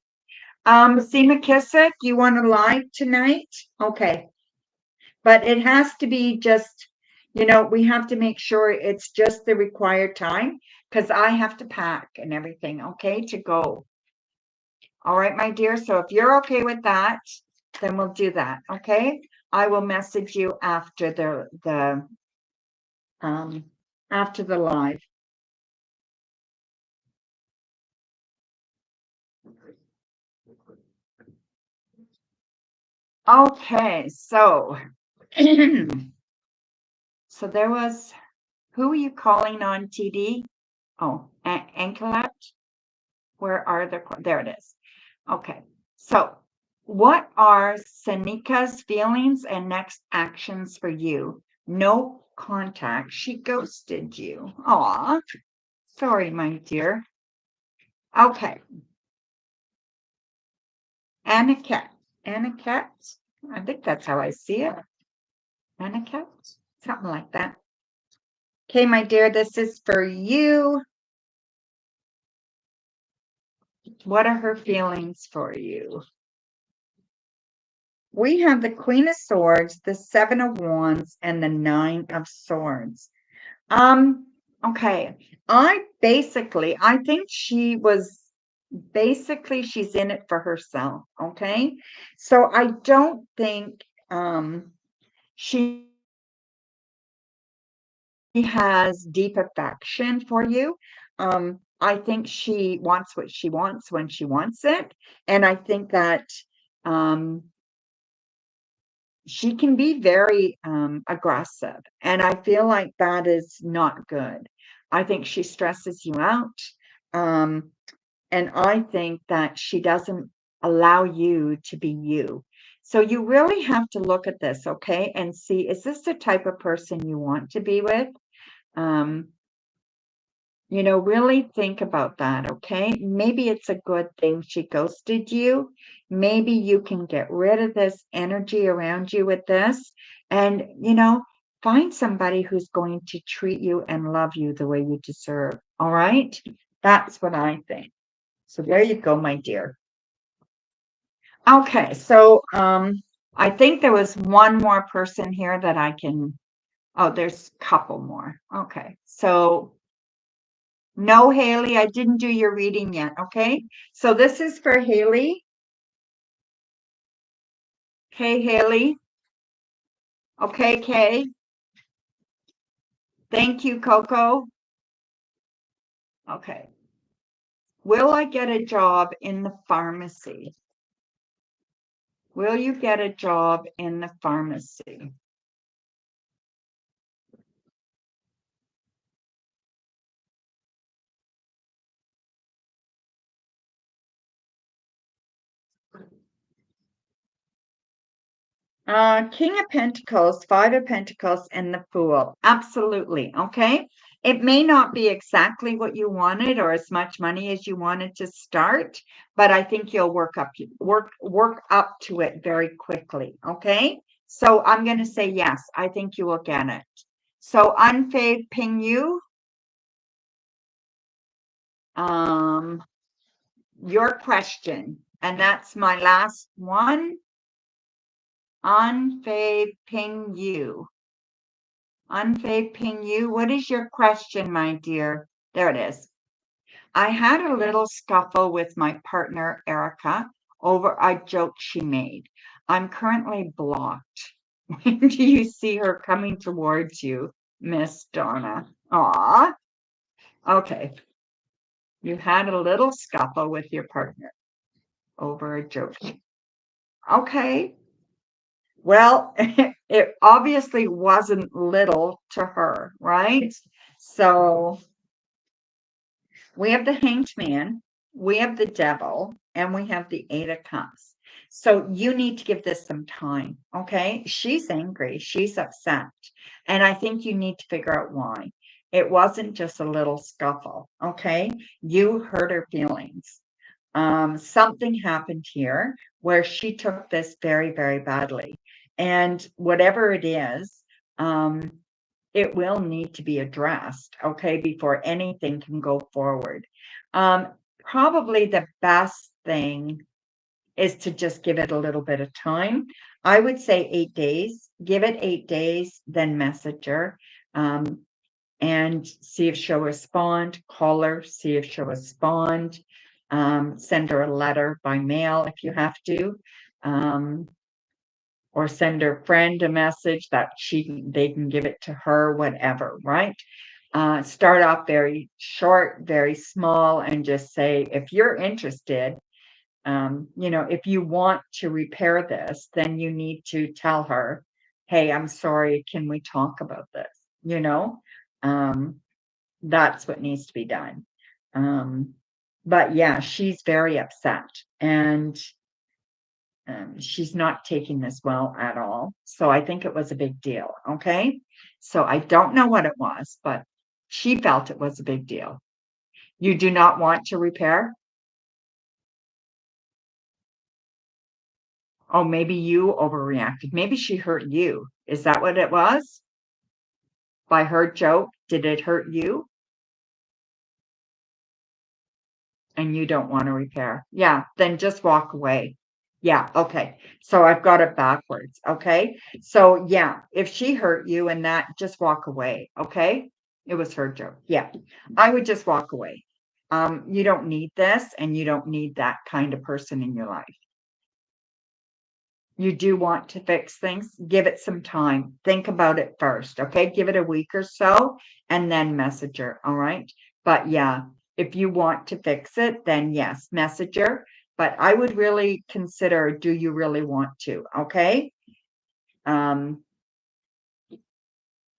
Seema Kissick, you want to live tonight? Okay. But it has to be just, we have to make sure it's just the required time because I have to pack and everything, okay, to go. All right, my dear. So if you're okay with that, then we'll do that, okay? I will message you um after the live. Okay, so so there was, who are you calling on TD? Oh, Ankelat. Where are there it is. Okay. So what are Sanika's feelings and next actions for you? No contact. She ghosted you. Aw. Sorry, my dear. Okay. Aniket. Aniket. I think that's how I see it. Aniket. Something like that. Okay, my dear, this is for you. What are her feelings for you? We have the Queen of Swords, the Seven of Wands, and the Nine of Swords. Okay. I think she's in it for herself. Okay. So I don't think she has deep affection for you. I think she wants what she wants when she wants it. And I think that um she can be very aggressive. And I feel like that is not good. I think she stresses you out. Um, and I think that she doesn't allow you to be you. So you really have to look at this, okay, and see, is this the type of person you want to be with? Um, really think about that, okay? Maybe it's a good thing she ghosted you. Maybe you can get rid of this energy around you with this and, find somebody who's going to treat you and love you the way you deserve. All right? That's what I think. So there you go, my dear. Okay, so I think there was one more person here that I can. Oh, there's a couple more. Okay, so no, Haley, I didn't do your reading yet. Okay. So this is for Haley. Okay, Haley. Okay, Kay. Thank you, Coco. Okay. Will I get a job in the pharmacy? Will you get a job in the pharmacy? King of Pentacles, Five of Pentacles, and the Fool. Absolutely. Okay. It may not be exactly what you wanted or as much money as you wanted to start, but I think you'll work up to it very quickly. Okay. So I'm going to say yes. I think you will get it. So unfave ping you. Um, your question, and that's my last one. Unfave ping you. Unfave ping you. What is your question, my dear? There it is. I had a little scuffle with my partner, Erica, over a joke she made. I'm currently blocked. When do you see her coming towards you, Miss Donna? Aw. Okay. You had a little scuffle with your partner over a joke. Okay. Well, it obviously wasn't little to her, right? So we have the Hanged Man, we have the Devil, and we have the Eight of Cups. So you need to give this some time, okay? She's angry, she's upset, and I think you need to figure out why. It wasn't just a little scuffle, okay? You hurt her feelings. Something happened here where she took this very, very badly. And whatever it is, it will need to be addressed, okay, before anything can go forward. Probably the best thing is to just give it a little bit of time. I would say 8 days. Give it 8 days, then message her. And see if she'll respond. Call her, see if she'll respond. Send her a letter by mail if you have to, or send her friend a message that they can give it to her, whatever, right? Start off very short, very small, and just say, if you're interested, if you want to repair this, then you need to tell her, hey, I'm sorry, can we talk about this? Um, that's what needs to be done. But yeah, she's very upset, and she's not taking this well at all. So I think it was a big deal. Okay. So I don't know what it was, but she felt it was a big deal. You do not want to repair? Oh, maybe you overreacted. Maybe she hurt you. Is that what it was? By her joke, did it hurt you? And you don't want to repair. Yeah, then just walk away. Yeah, okay. So I've got it backwards. Okay. So yeah, if she hurt you and that, just walk away. Okay. It was her joke. Yeah. I would just walk away. You don't need this, and you don't need that kind of person in your life. You do want to fix things, give it some time. Think about it first, okay? Give it a week or so and then message her, all right? But yeah, if you want to fix it, then yes, message her. But I would really consider, do you really want to, okay? Um,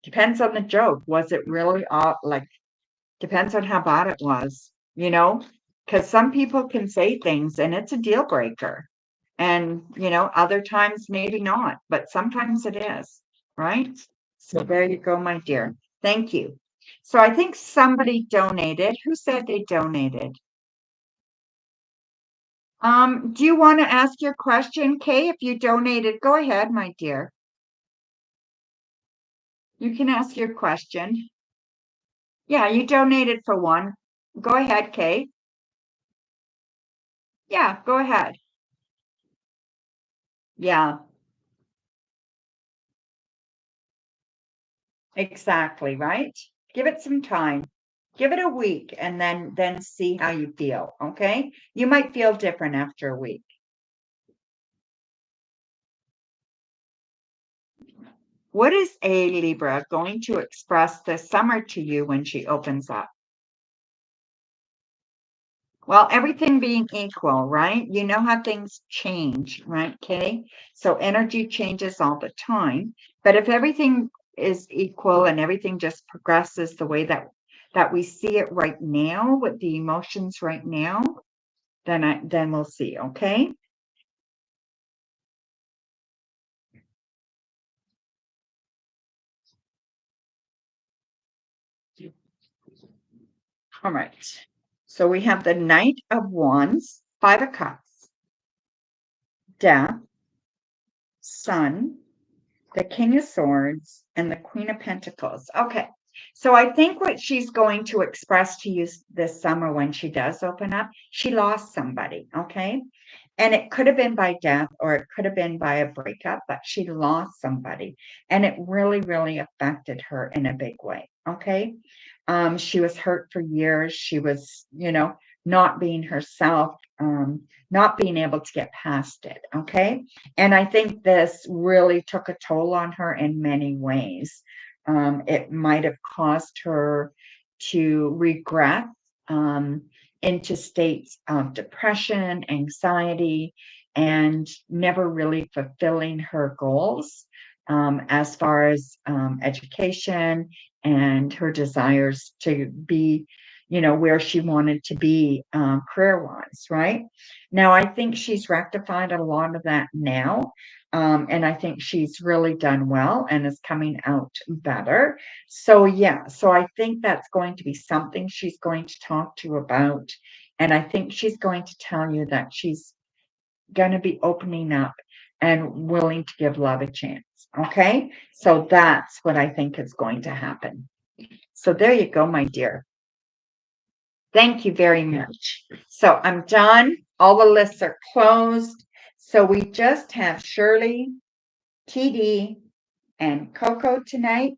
Depends on the joke. Was it really depends on how bad it was, Because some people can say things and it's a deal breaker. And, other times maybe not, but sometimes it is, right? So there you go, my dear. Thank you. So I think somebody donated. Who said they donated? Do you want to ask your question, Kay? If you donated, go ahead, my dear. You can ask your question. Yeah, you donated for one. Go ahead, Kay. Yeah, go ahead. Yeah, exactly, right? Give it some time. Give it a week and then see how you feel, okay? You might feel different after a week. What is a Libra going to express this summer to you when she opens up? Well, everything being equal, right? You know how things change, right, Kay? So energy changes all the time. But if everything is equal and everything just progresses the way that we see it right now with the emotions right now, then we'll see, okay? All right. So we have the Knight of Wands, Five of Cups, Death, Sun, the King of Swords, and the Queen of Pentacles. Okay. So I think what she's going to express to you this summer when she does open up, she lost somebody. Okay. And it could have been by death or it could have been by a breakup, but she lost somebody. And it really, really affected her in a big way. Okay. She was hurt for years. She was, not being herself, not being able to get past it. Okay. And I think this really took a toll on her in many ways. It might have caused her to regret, into states of depression, anxiety, and never really fulfilling her goals, as far as education and her desires to be, where she wanted to be, career wise, right? Now, I think she's rectified a lot of that now. And I think she's really done well and is coming out better. So, yeah, so I think that's going to be something she's going to talk to you about. And I think she's going to tell you that she's going to be opening up and willing to give love a chance. Okay. So that's what I think is going to happen. So there you go, my dear. Thank you very much. So I'm done. All the lists are closed. So we just have Shirley, TD, and Coco tonight.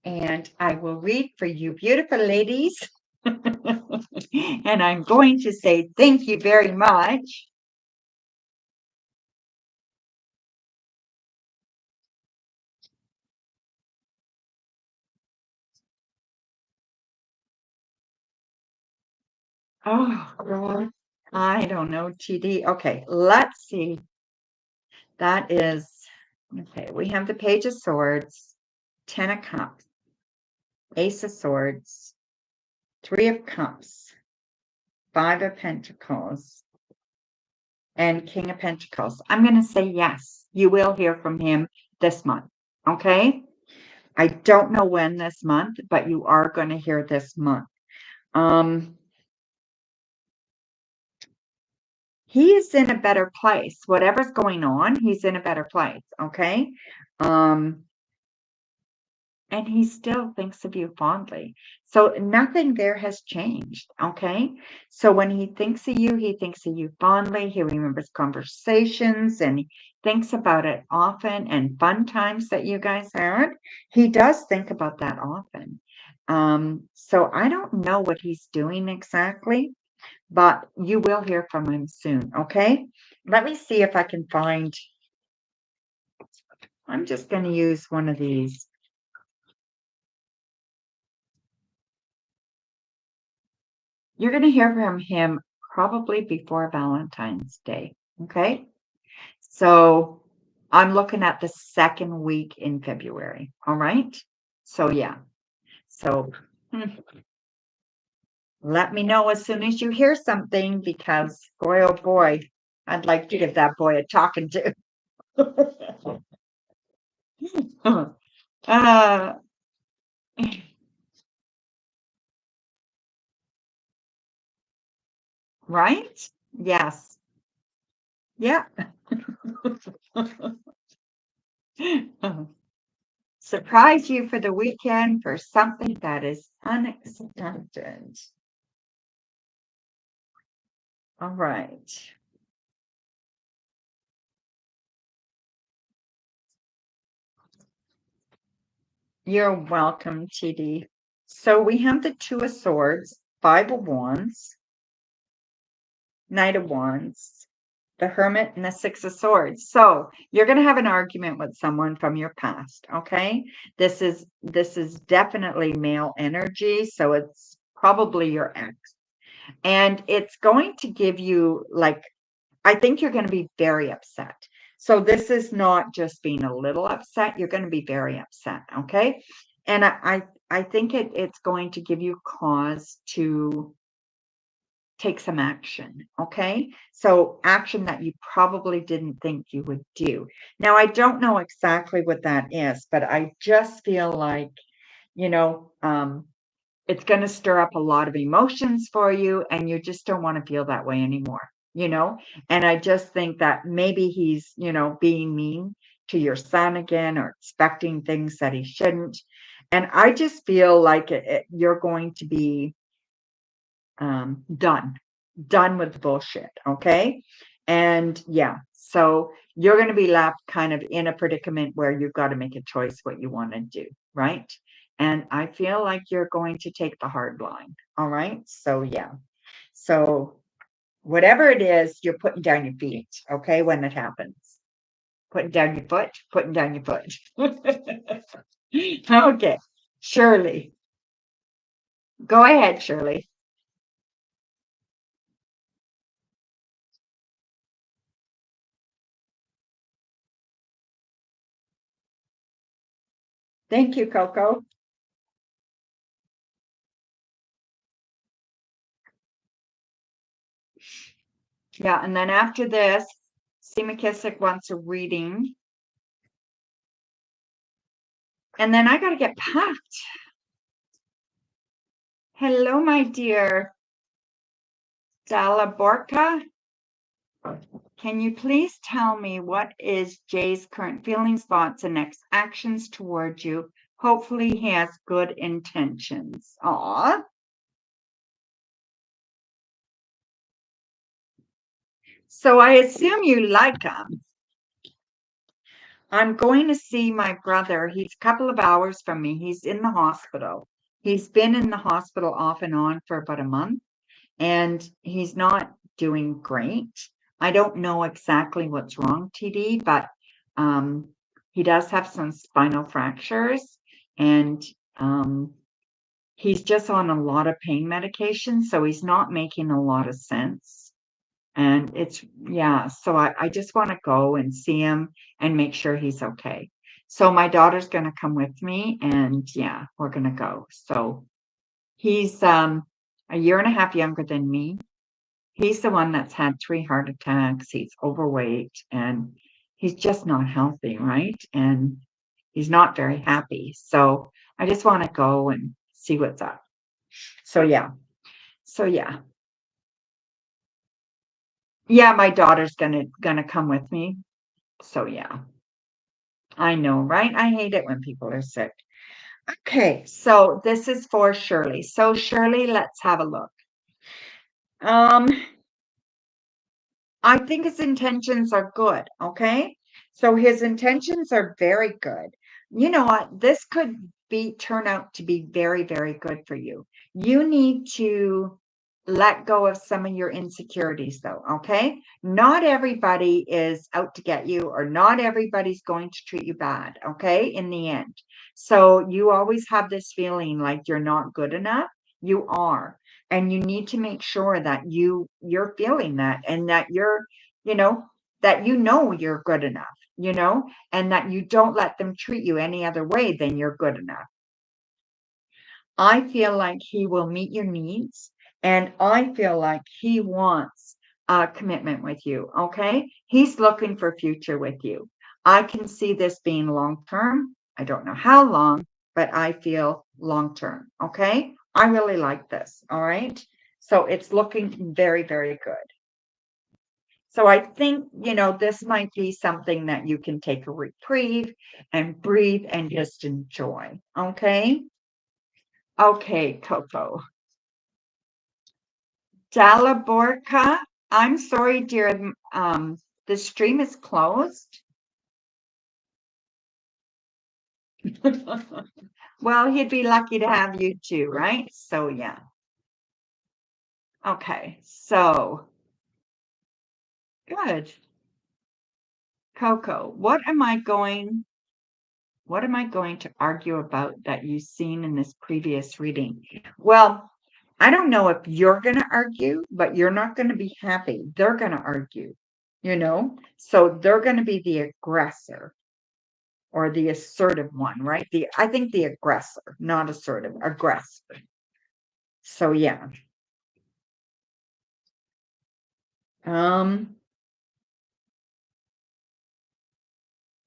And I will read for you, beautiful ladies. And I'm going to say thank you very much. Oh, God. I don't know, TD. Okay, let's see. That is, okay, we have the Page of Swords, Ten of Cups, Ace of Swords, Three of Cups, Five of Pentacles, and King of Pentacles. I'm going to say yes, you will hear from him this month, okay? I don't know when this month, but you are going to hear this month. He is in a better place. Whatever's going on, he's in a better place, okay? And he still thinks of you fondly. So nothing there has changed, okay? So when he thinks of you fondly. He remembers conversations and he thinks about it often and fun times that you guys had. He does think about that often. So I don't know what he's doing exactly, but you will hear from him soon, okay? Let me see if I can find, I'm just going to use one of these. You're going to hear from him probably before Valentine's Day. Okay. So I'm looking at the second week in February. All right. So, yeah. So let me know as soon as you hear something because, boy, oh boy, I'd like to give that boy a talking to. uh, right? Yes. Yeah. Surprise you for the weekend for something that is unexpected. All right. You're welcome, TD. So we have the Two of Swords, Five of Wands, Knight of Wands, the Hermit, and the Six of Swords. So you're going to have an argument with someone from your past, okay? This is definitely male energy, so it's probably your ex. And it's going to give you like, I think you're going to be very upset. So this is not just being a little upset. You're going to be very upset. Okay. And I think it's going to give you cause to take some action. Okay. So action that you probably didn't think you would do. Now, I don't know exactly what that is, but I just feel like, you know, it's going to stir up a lot of emotions for you and you just don't want to feel that way anymore, and I just think that maybe he's being mean to your son again or expecting things that he shouldn't, and I just feel like you're going to be done with the bullshit, okay? And yeah, so you're going to be left kind of in a predicament where you've got to make a choice what you want to do, right? And I feel like you're going to take the hard line, all right? So yeah, so whatever it is, you're putting down your feet, okay, when it happens. Putting down your foot, putting down your foot. Okay, Shirley. Go ahead, Shirley. Thank you, Coco. Yeah, and then after this, C. McKissick wants a reading. And then I got to get packed. Hello, my dear Dalaborka. Can you please tell me what is Jay's current feelings, thoughts, and next actions towards you? Hopefully he has good intentions. Aw. So I assume you like him. I'm going to see my brother. He's a couple of hours from me. He's in the hospital. He's been in the hospital off and on for about a month, and he's not doing great. I don't know exactly what's wrong, TD, but um, he does have some spinal fractures, and he's just on a lot of pain medication, so he's not making a lot of sense. And it's, yeah, so I just want to go and see him and make sure he's okay. So my daughter's going to come with me, and yeah, we're going to go. So he's a year and a half younger than me. He's the one that's had 3 heart attacks. He's overweight and he's just not healthy, right? And he's not very happy. So I just want to go and see what's up. So yeah. So yeah. Yeah, my daughter's gonna come with me. So yeah. I know, right? I hate it when people are sick. Okay, so this is for Shirley. So Shirley, let's have a look. Um, I think his intentions are good, okay? So his intentions are very good. You know what? This could be turn out to be very, very good for you. You need to let go of some of your insecurities, though, okay? Not everybody is out to get you, or not everybody's going to treat you bad, okay? In the end. So you always have this feeling like you're not good enough. You are, and you need to make sure that you're feeling that, and that you're, you know, that you're good enough, and that you don't let them treat you any other way than you're good enough. I feel like he will meet your needs, and I feel like he wants a commitment with you. Okay, he's looking for future with you. I can see this being long term. I don't know how long, but I feel long term. Okay, I really like this. All right, so it's looking very, very good. So I think, this might be something that you can take a reprieve and breathe and just enjoy. Okay. Okay, Coco. Dalaborka, I'm sorry, dear. The stream is closed. Well, he'd be lucky to have you too, right? So yeah. Okay, so good. Coco, what am I going to argue about that you've seen in this previous reading? Well, I don't know if you're going to argue, but you're not going to be happy. They're going to argue, so they're going to be the aggressor or the assertive one, right? I think the aggressor, not assertive, aggressor. So yeah. Um,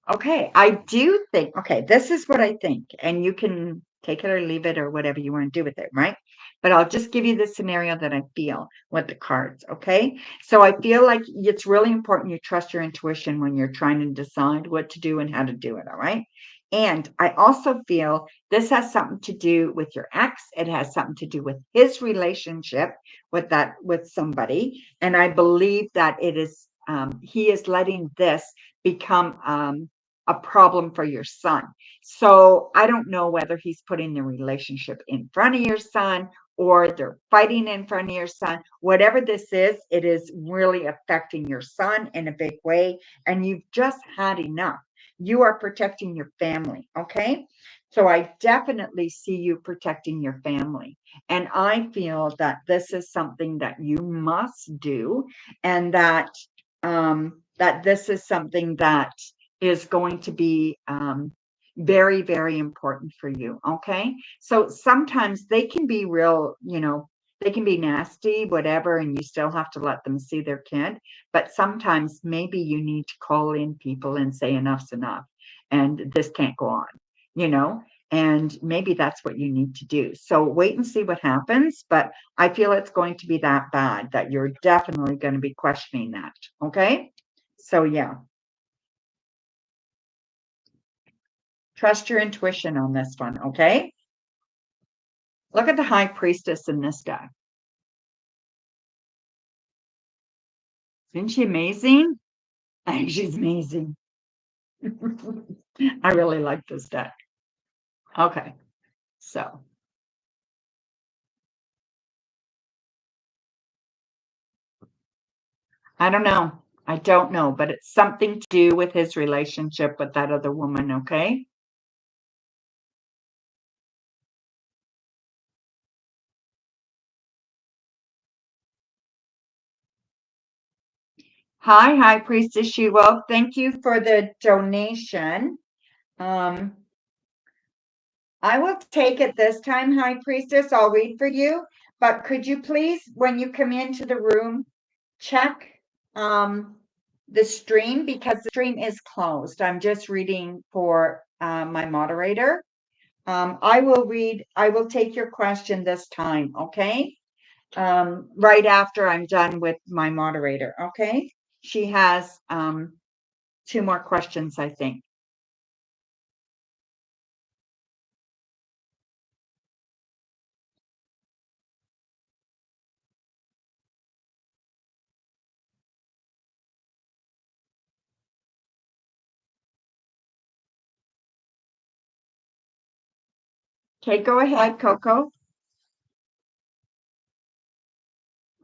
Okay, I do think, okay, this is what I think, and you can take it or leave it or whatever you want to do with it, right? But I'll just give you the scenario that I feel with the cards, okay? So I feel like it's really important you trust your intuition when you're trying to decide what to do and how to do it, all right? And I also feel this has something to do with your ex. It has something to do with his relationship with somebody. And I believe that he is letting this become a problem for your son. So I don't know whether he's putting the relationship in front of your son or they're fighting in front of your son. Whatever this is, it is really affecting your son in a big way. And you've just had enough. You are protecting your family. Okay. So I definitely see you protecting your family. And I feel that this is something that you must do, and that this is something that is going to be very, very important for you. Okay. So sometimes they can be real, they can be nasty, whatever, and you still have to let them see their kid. But sometimes maybe you need to call in people and say enough's enough and this can't go on, you know? And maybe that's what you need to do. So wait and see what happens. But I feel it's going to be that bad that you're definitely going to be questioning that. Okay. So yeah, trust your intuition on this one. Okay. Look at the high priestess in this deck. Isn't she amazing? I think she's amazing. I really like this deck. Okay. So I don't know. I don't know, but it's something to do with his relationship with that other woman. Okay. Hi, High Priestess She-Wolf. Thank you for the donation. Um, I will take it this time, High Priestess. I'll read for you. But could you please, when you come into the room, check the stream because the stream is closed. I'm just reading for my moderator. I will take your question this time, okay? Right after I'm done with my moderator, okay? She has two more questions, I think. Okay, go ahead, Coco.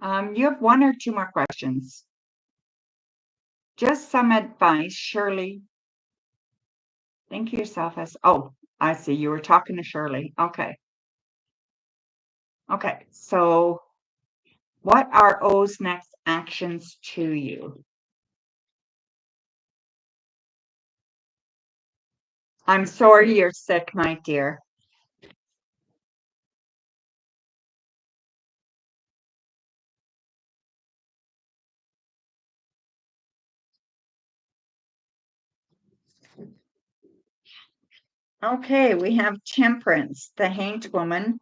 You have one or two more questions. Just some advice, Shirley. Think of yourself as, oh, I see. You were talking to Shirley. Okay. Okay. So, what are O's next actions to you? I'm sorry you're sick, my dear. Okay, we have Temperance, the Hanged Woman,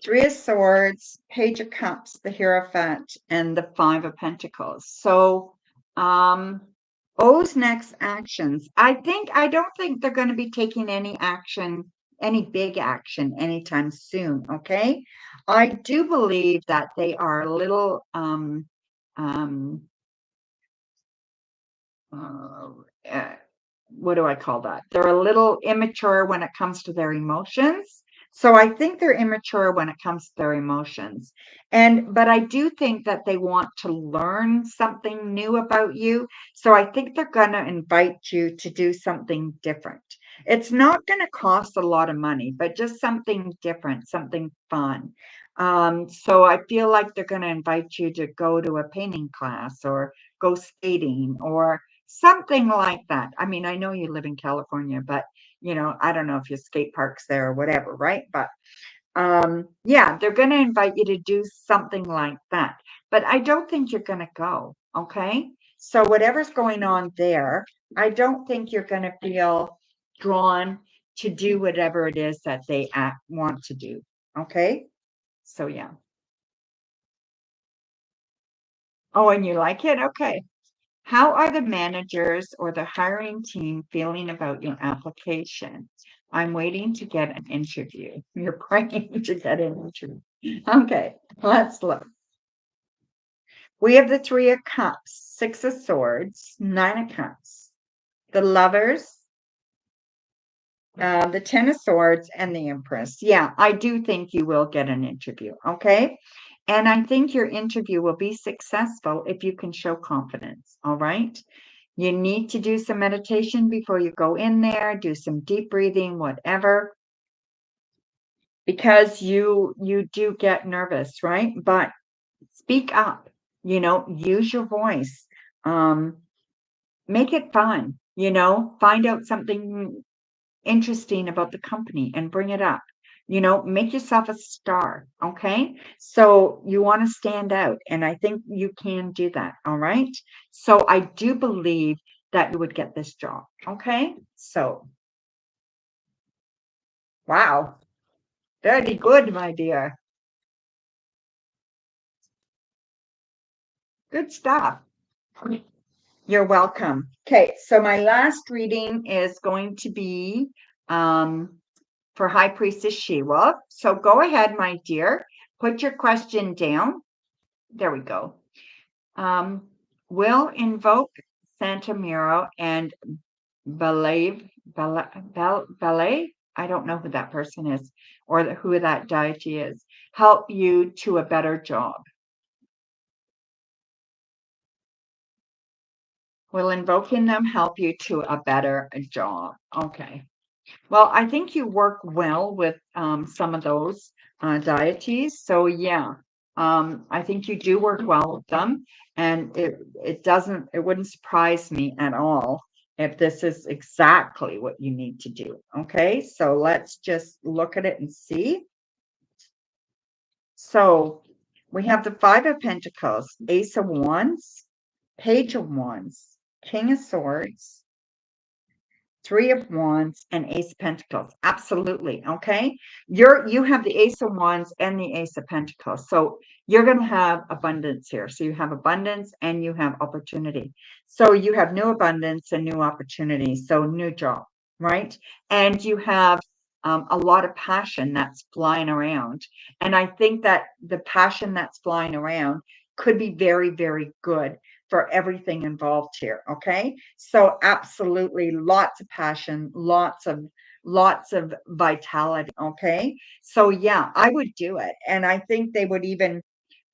Three of Swords, Page of Cups, the Hierophant, and the Five of Pentacles. So, O's next actions. I don't think they're going to be taking any action, any big action anytime soon. Okay. I do believe that they are a little, um, uh, uh, what do I call that? They're a little immature when it comes to their emotions. So I think they're immature when it comes to their emotions. But I do think that they want to learn something new about you. So I think they're going to invite you to do something different. It's not going to cost a lot of money, but just something different, something fun. So I feel like they're going to invite you to go to a painting class or go skating or something like that. I mean, I know you live in California, but I don't know if your skate park's there or whatever, right? But yeah, they're going to invite you to do something like that. But I don't think you're going to go, okay? So whatever's going on there, I don't think you're going to feel drawn to do whatever it is that they want to do, okay? So yeah. Oh, and you like it? Okay. How are the managers or the hiring team feeling about your application? I'm waiting to get an interview. You're praying to get an interview. Okay, let's look. We have the Three of Cups, Six of Swords, Nine of Cups, the Lovers, the Ten of Swords, and the Empress. Yeah, I do think you will get an interview. Okay. And I think your interview will be successful if you can show confidence. All right. You need to do some meditation before you go in there, do some deep breathing, whatever, because you do get nervous, right? But speak up, use your voice. Um, make it fun, find out something interesting about the company and bring it up. make yourself a star. Okay. So you want to stand out. And I think you can do that. All right. So I do believe that you would get this job. Okay. So, wow. Very good, my dear. Good stuff. You're welcome. Okay. So my last reading is going to be for High Priestess Sheila. So go ahead, my dear. Put your question down. There we go. Will invoke Santa Miro and ballet. I don't know who that person is or who that deity is. Help you to a better job. Will invoking them help you to a better job? Okay. Well, I think you work well with some of those deities. So yeah, I think you do work well with them, and it wouldn't surprise me at all if this is exactly what you need to do. Okay, so let's just look at it and see. So we have the Five of Pentacles, Ace of Wands, Page of Wands, King of Swords, Three of Wands and Ace of Pentacles. Absolutely. Okay. You have the Ace of Wands and the Ace of Pentacles. So you're going to have abundance here. So you have abundance and you have opportunity. So you have new abundance and new opportunity. So new job, right? And you have a lot of passion that's flying around. And I think that the passion that's flying around could be very, very good for everything involved here. Okay. So absolutely lots of passion, lots of vitality. Okay. So yeah, I would do it. And I think they would even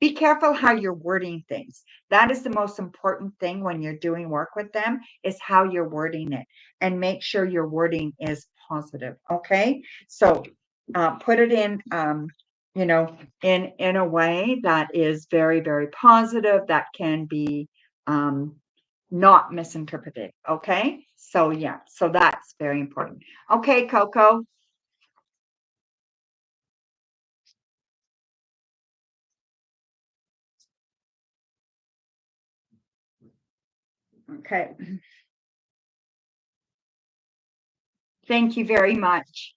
be careful how you're wording things. That is the most important thing when you're doing work with them is how you're wording it and make sure your wording is positive. Okay. So put it in, in a way that is very, very positive, that can be um, not misinterpreted. Okay. So yeah, so that's very important. Okay, Coco. Okay. Thank you very much.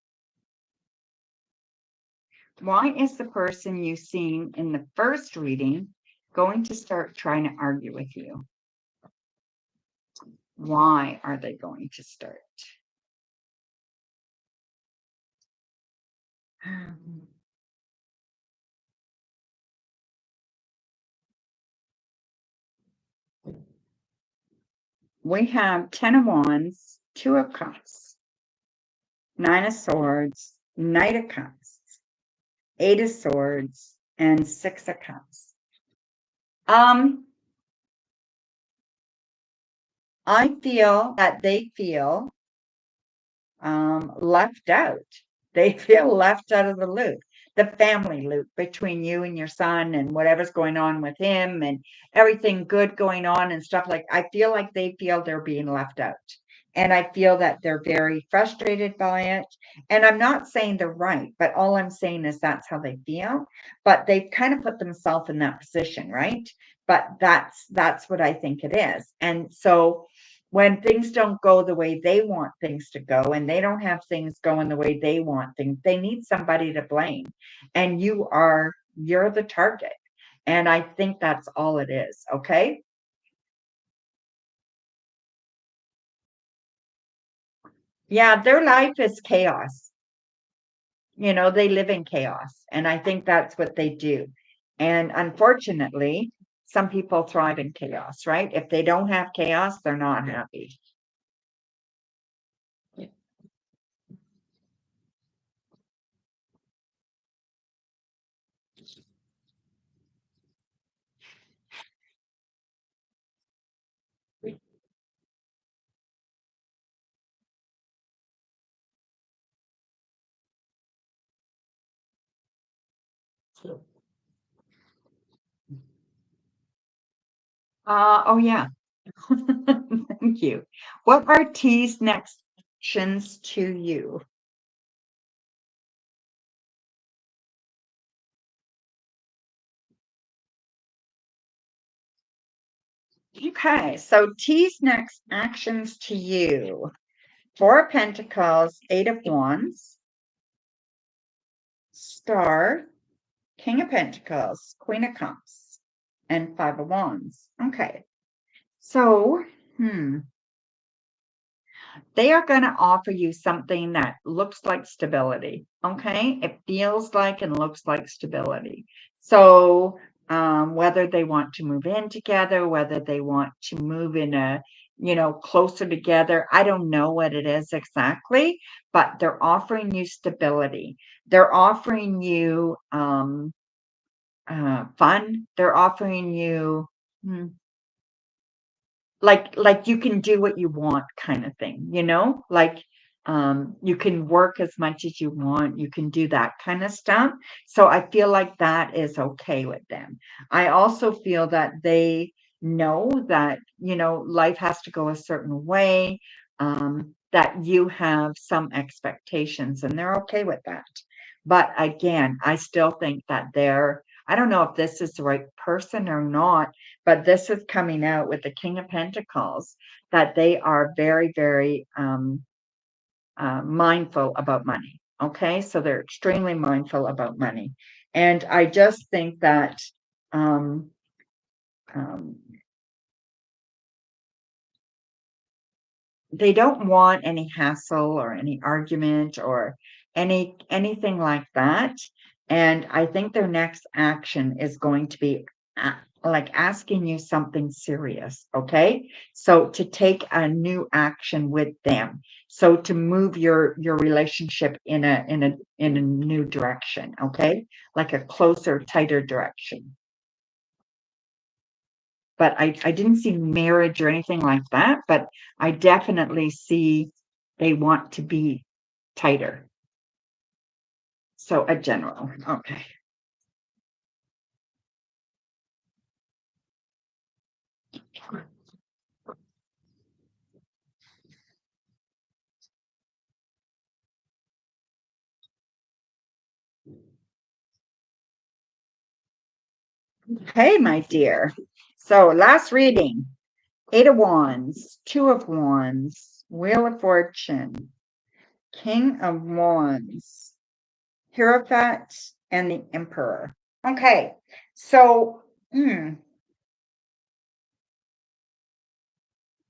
Why is the person you seen in the first reading going to start trying to argue with you? Why are they going to start? We have Ten of Wands, Two of Cups, Nine of Swords, Knight of Cups, Eight of Swords, and Six of Cups. I feel that they feel left out. They feel left out of the loop, the family loop between you and your son and whatever's going on with him and everything good going on and stuff like. I feel like they feel they're being left out. And I feel that they're very frustrated by it. And I'm not saying they're right, but all I'm saying is that's how they feel. But they've kind of put themselves in that position, right? But that's what I think it is. And so when things don't go the way they want things to go and they don't have things going the way they want things, they need somebody to blame. And you're the target. And I think that's all it is. Okay. Yeah, their life is chaos. They live in chaos. And I think that's what they do. And unfortunately, some people thrive in chaos, right? If they don't have chaos, they're not happy. Oh yeah. Thank you. What are T's next actions to you? Okay, so T's next actions to you. Four of Pentacles, Eight of Wands, Star, King of Pentacles, Queen of Cups, and Five of Wands. Okay, so, they are going to offer you something that looks like stability. Okay, it feels like and looks like stability. So, whether they want to move in together, whether they want to move in a, closer together, I don't know what it is exactly, but they're offering you stability. They're offering you fun. They're offering you. hmm, like you can do what you want kind of thing, like you can work as much as you want, you can do that kind of stuff. So I feel like that is okay with them. I also feel that they know that life has to go a certain way, that you have some expectations and they're okay with that. But again, I still think that I don't know if this is the right person or not, but this is coming out with the King of Pentacles, that they are very, very mindful about money. Okay, so they're extremely mindful about money. And I just think that um, um, they don't want any hassle or any argument or anything like that. And I think their next action is going to be like asking you something serious. Okay, so to take a new action with them, so to move your relationship in a new direction. Okay, like a closer, tighter direction. But I didn't see marriage or anything like that, but I definitely see they want to be tighter. So a general. Okay. Hey, my dear. So last reading. Eight of Wands, Two of Wands, Wheel of Fortune, King of Wands, Hierophant, and the Emperor. Okay. So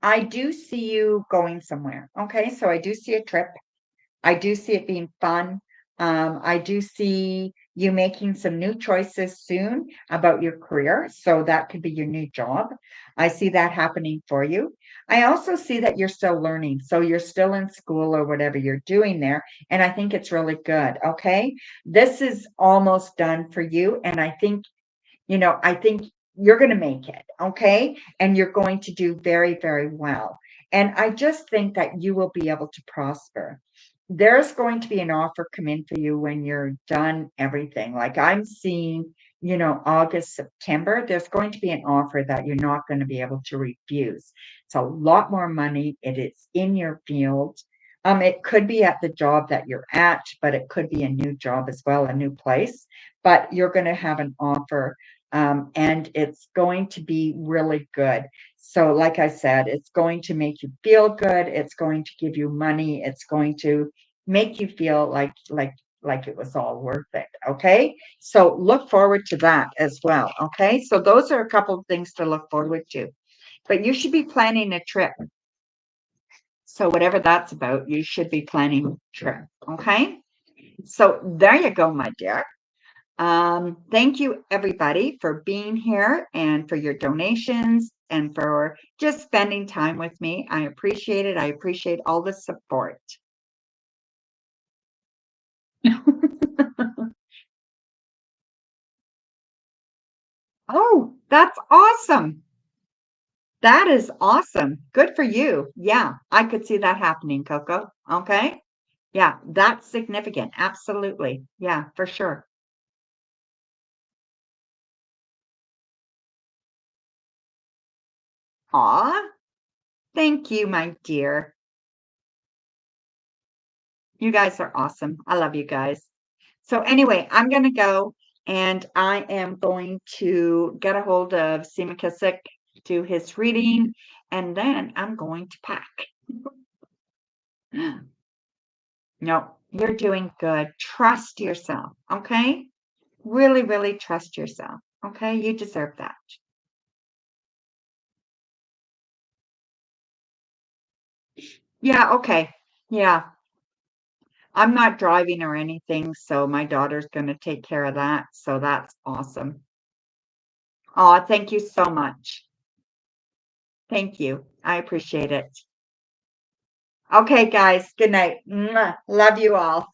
I do see you going somewhere. Okay. So I do see a trip. I do see it being fun. I do see you making some new choices soon about your career. So that could be your new job. I see that happening for you. I also see that you're still learning. So you're still in school or whatever you're doing there. And I think it's really good. Okay. This is almost done for you. And I think you're going to make it, okay? And you're going to do very, very well. And I just think that you will be able to prosper. There's going to be an offer come in for you when you're done everything. Like I'm seeing, August, September, there's going to be an offer that you're not going to be able to refuse. It's a lot more money. It is in your field. It could be at the job that you're at, but it could be a new job as well, a new place. But you're going to have an offer, and it's going to be really good. So, like I said, it's going to make you feel good. It's going to give you money. It's going to make you feel like it was all worth it. Okay, so look forward to that as well. Okay, so those are a couple of things to look forward to. But you should be planning a trip. So whatever that's about, you should be planning a trip. Okay, so there you go, my dear. Thank you, everybody, for being here and for your donations and for just spending time with me. I appreciate it. I appreciate all the support. Oh, that's awesome. That is awesome. Good for you. Yeah, I could see that happening, Coco. Okay. Yeah, that's significant. Absolutely. Yeah, for sure. Aw, thank you, my dear. You guys are awesome. I love you guys. So anyway, I'm going to go and I am going to get a hold of Seema Kasich do his reading, and then I'm going to pack. No, you're doing good. Trust yourself, okay? Really, really trust yourself, okay? You deserve that. Yeah, okay. Yeah. I'm not driving or anything, so my daughter's going to take care of that. So that's awesome. Oh, thank you so much. Thank you. I appreciate it. Okay, guys. Good night. Mwah. Love you all.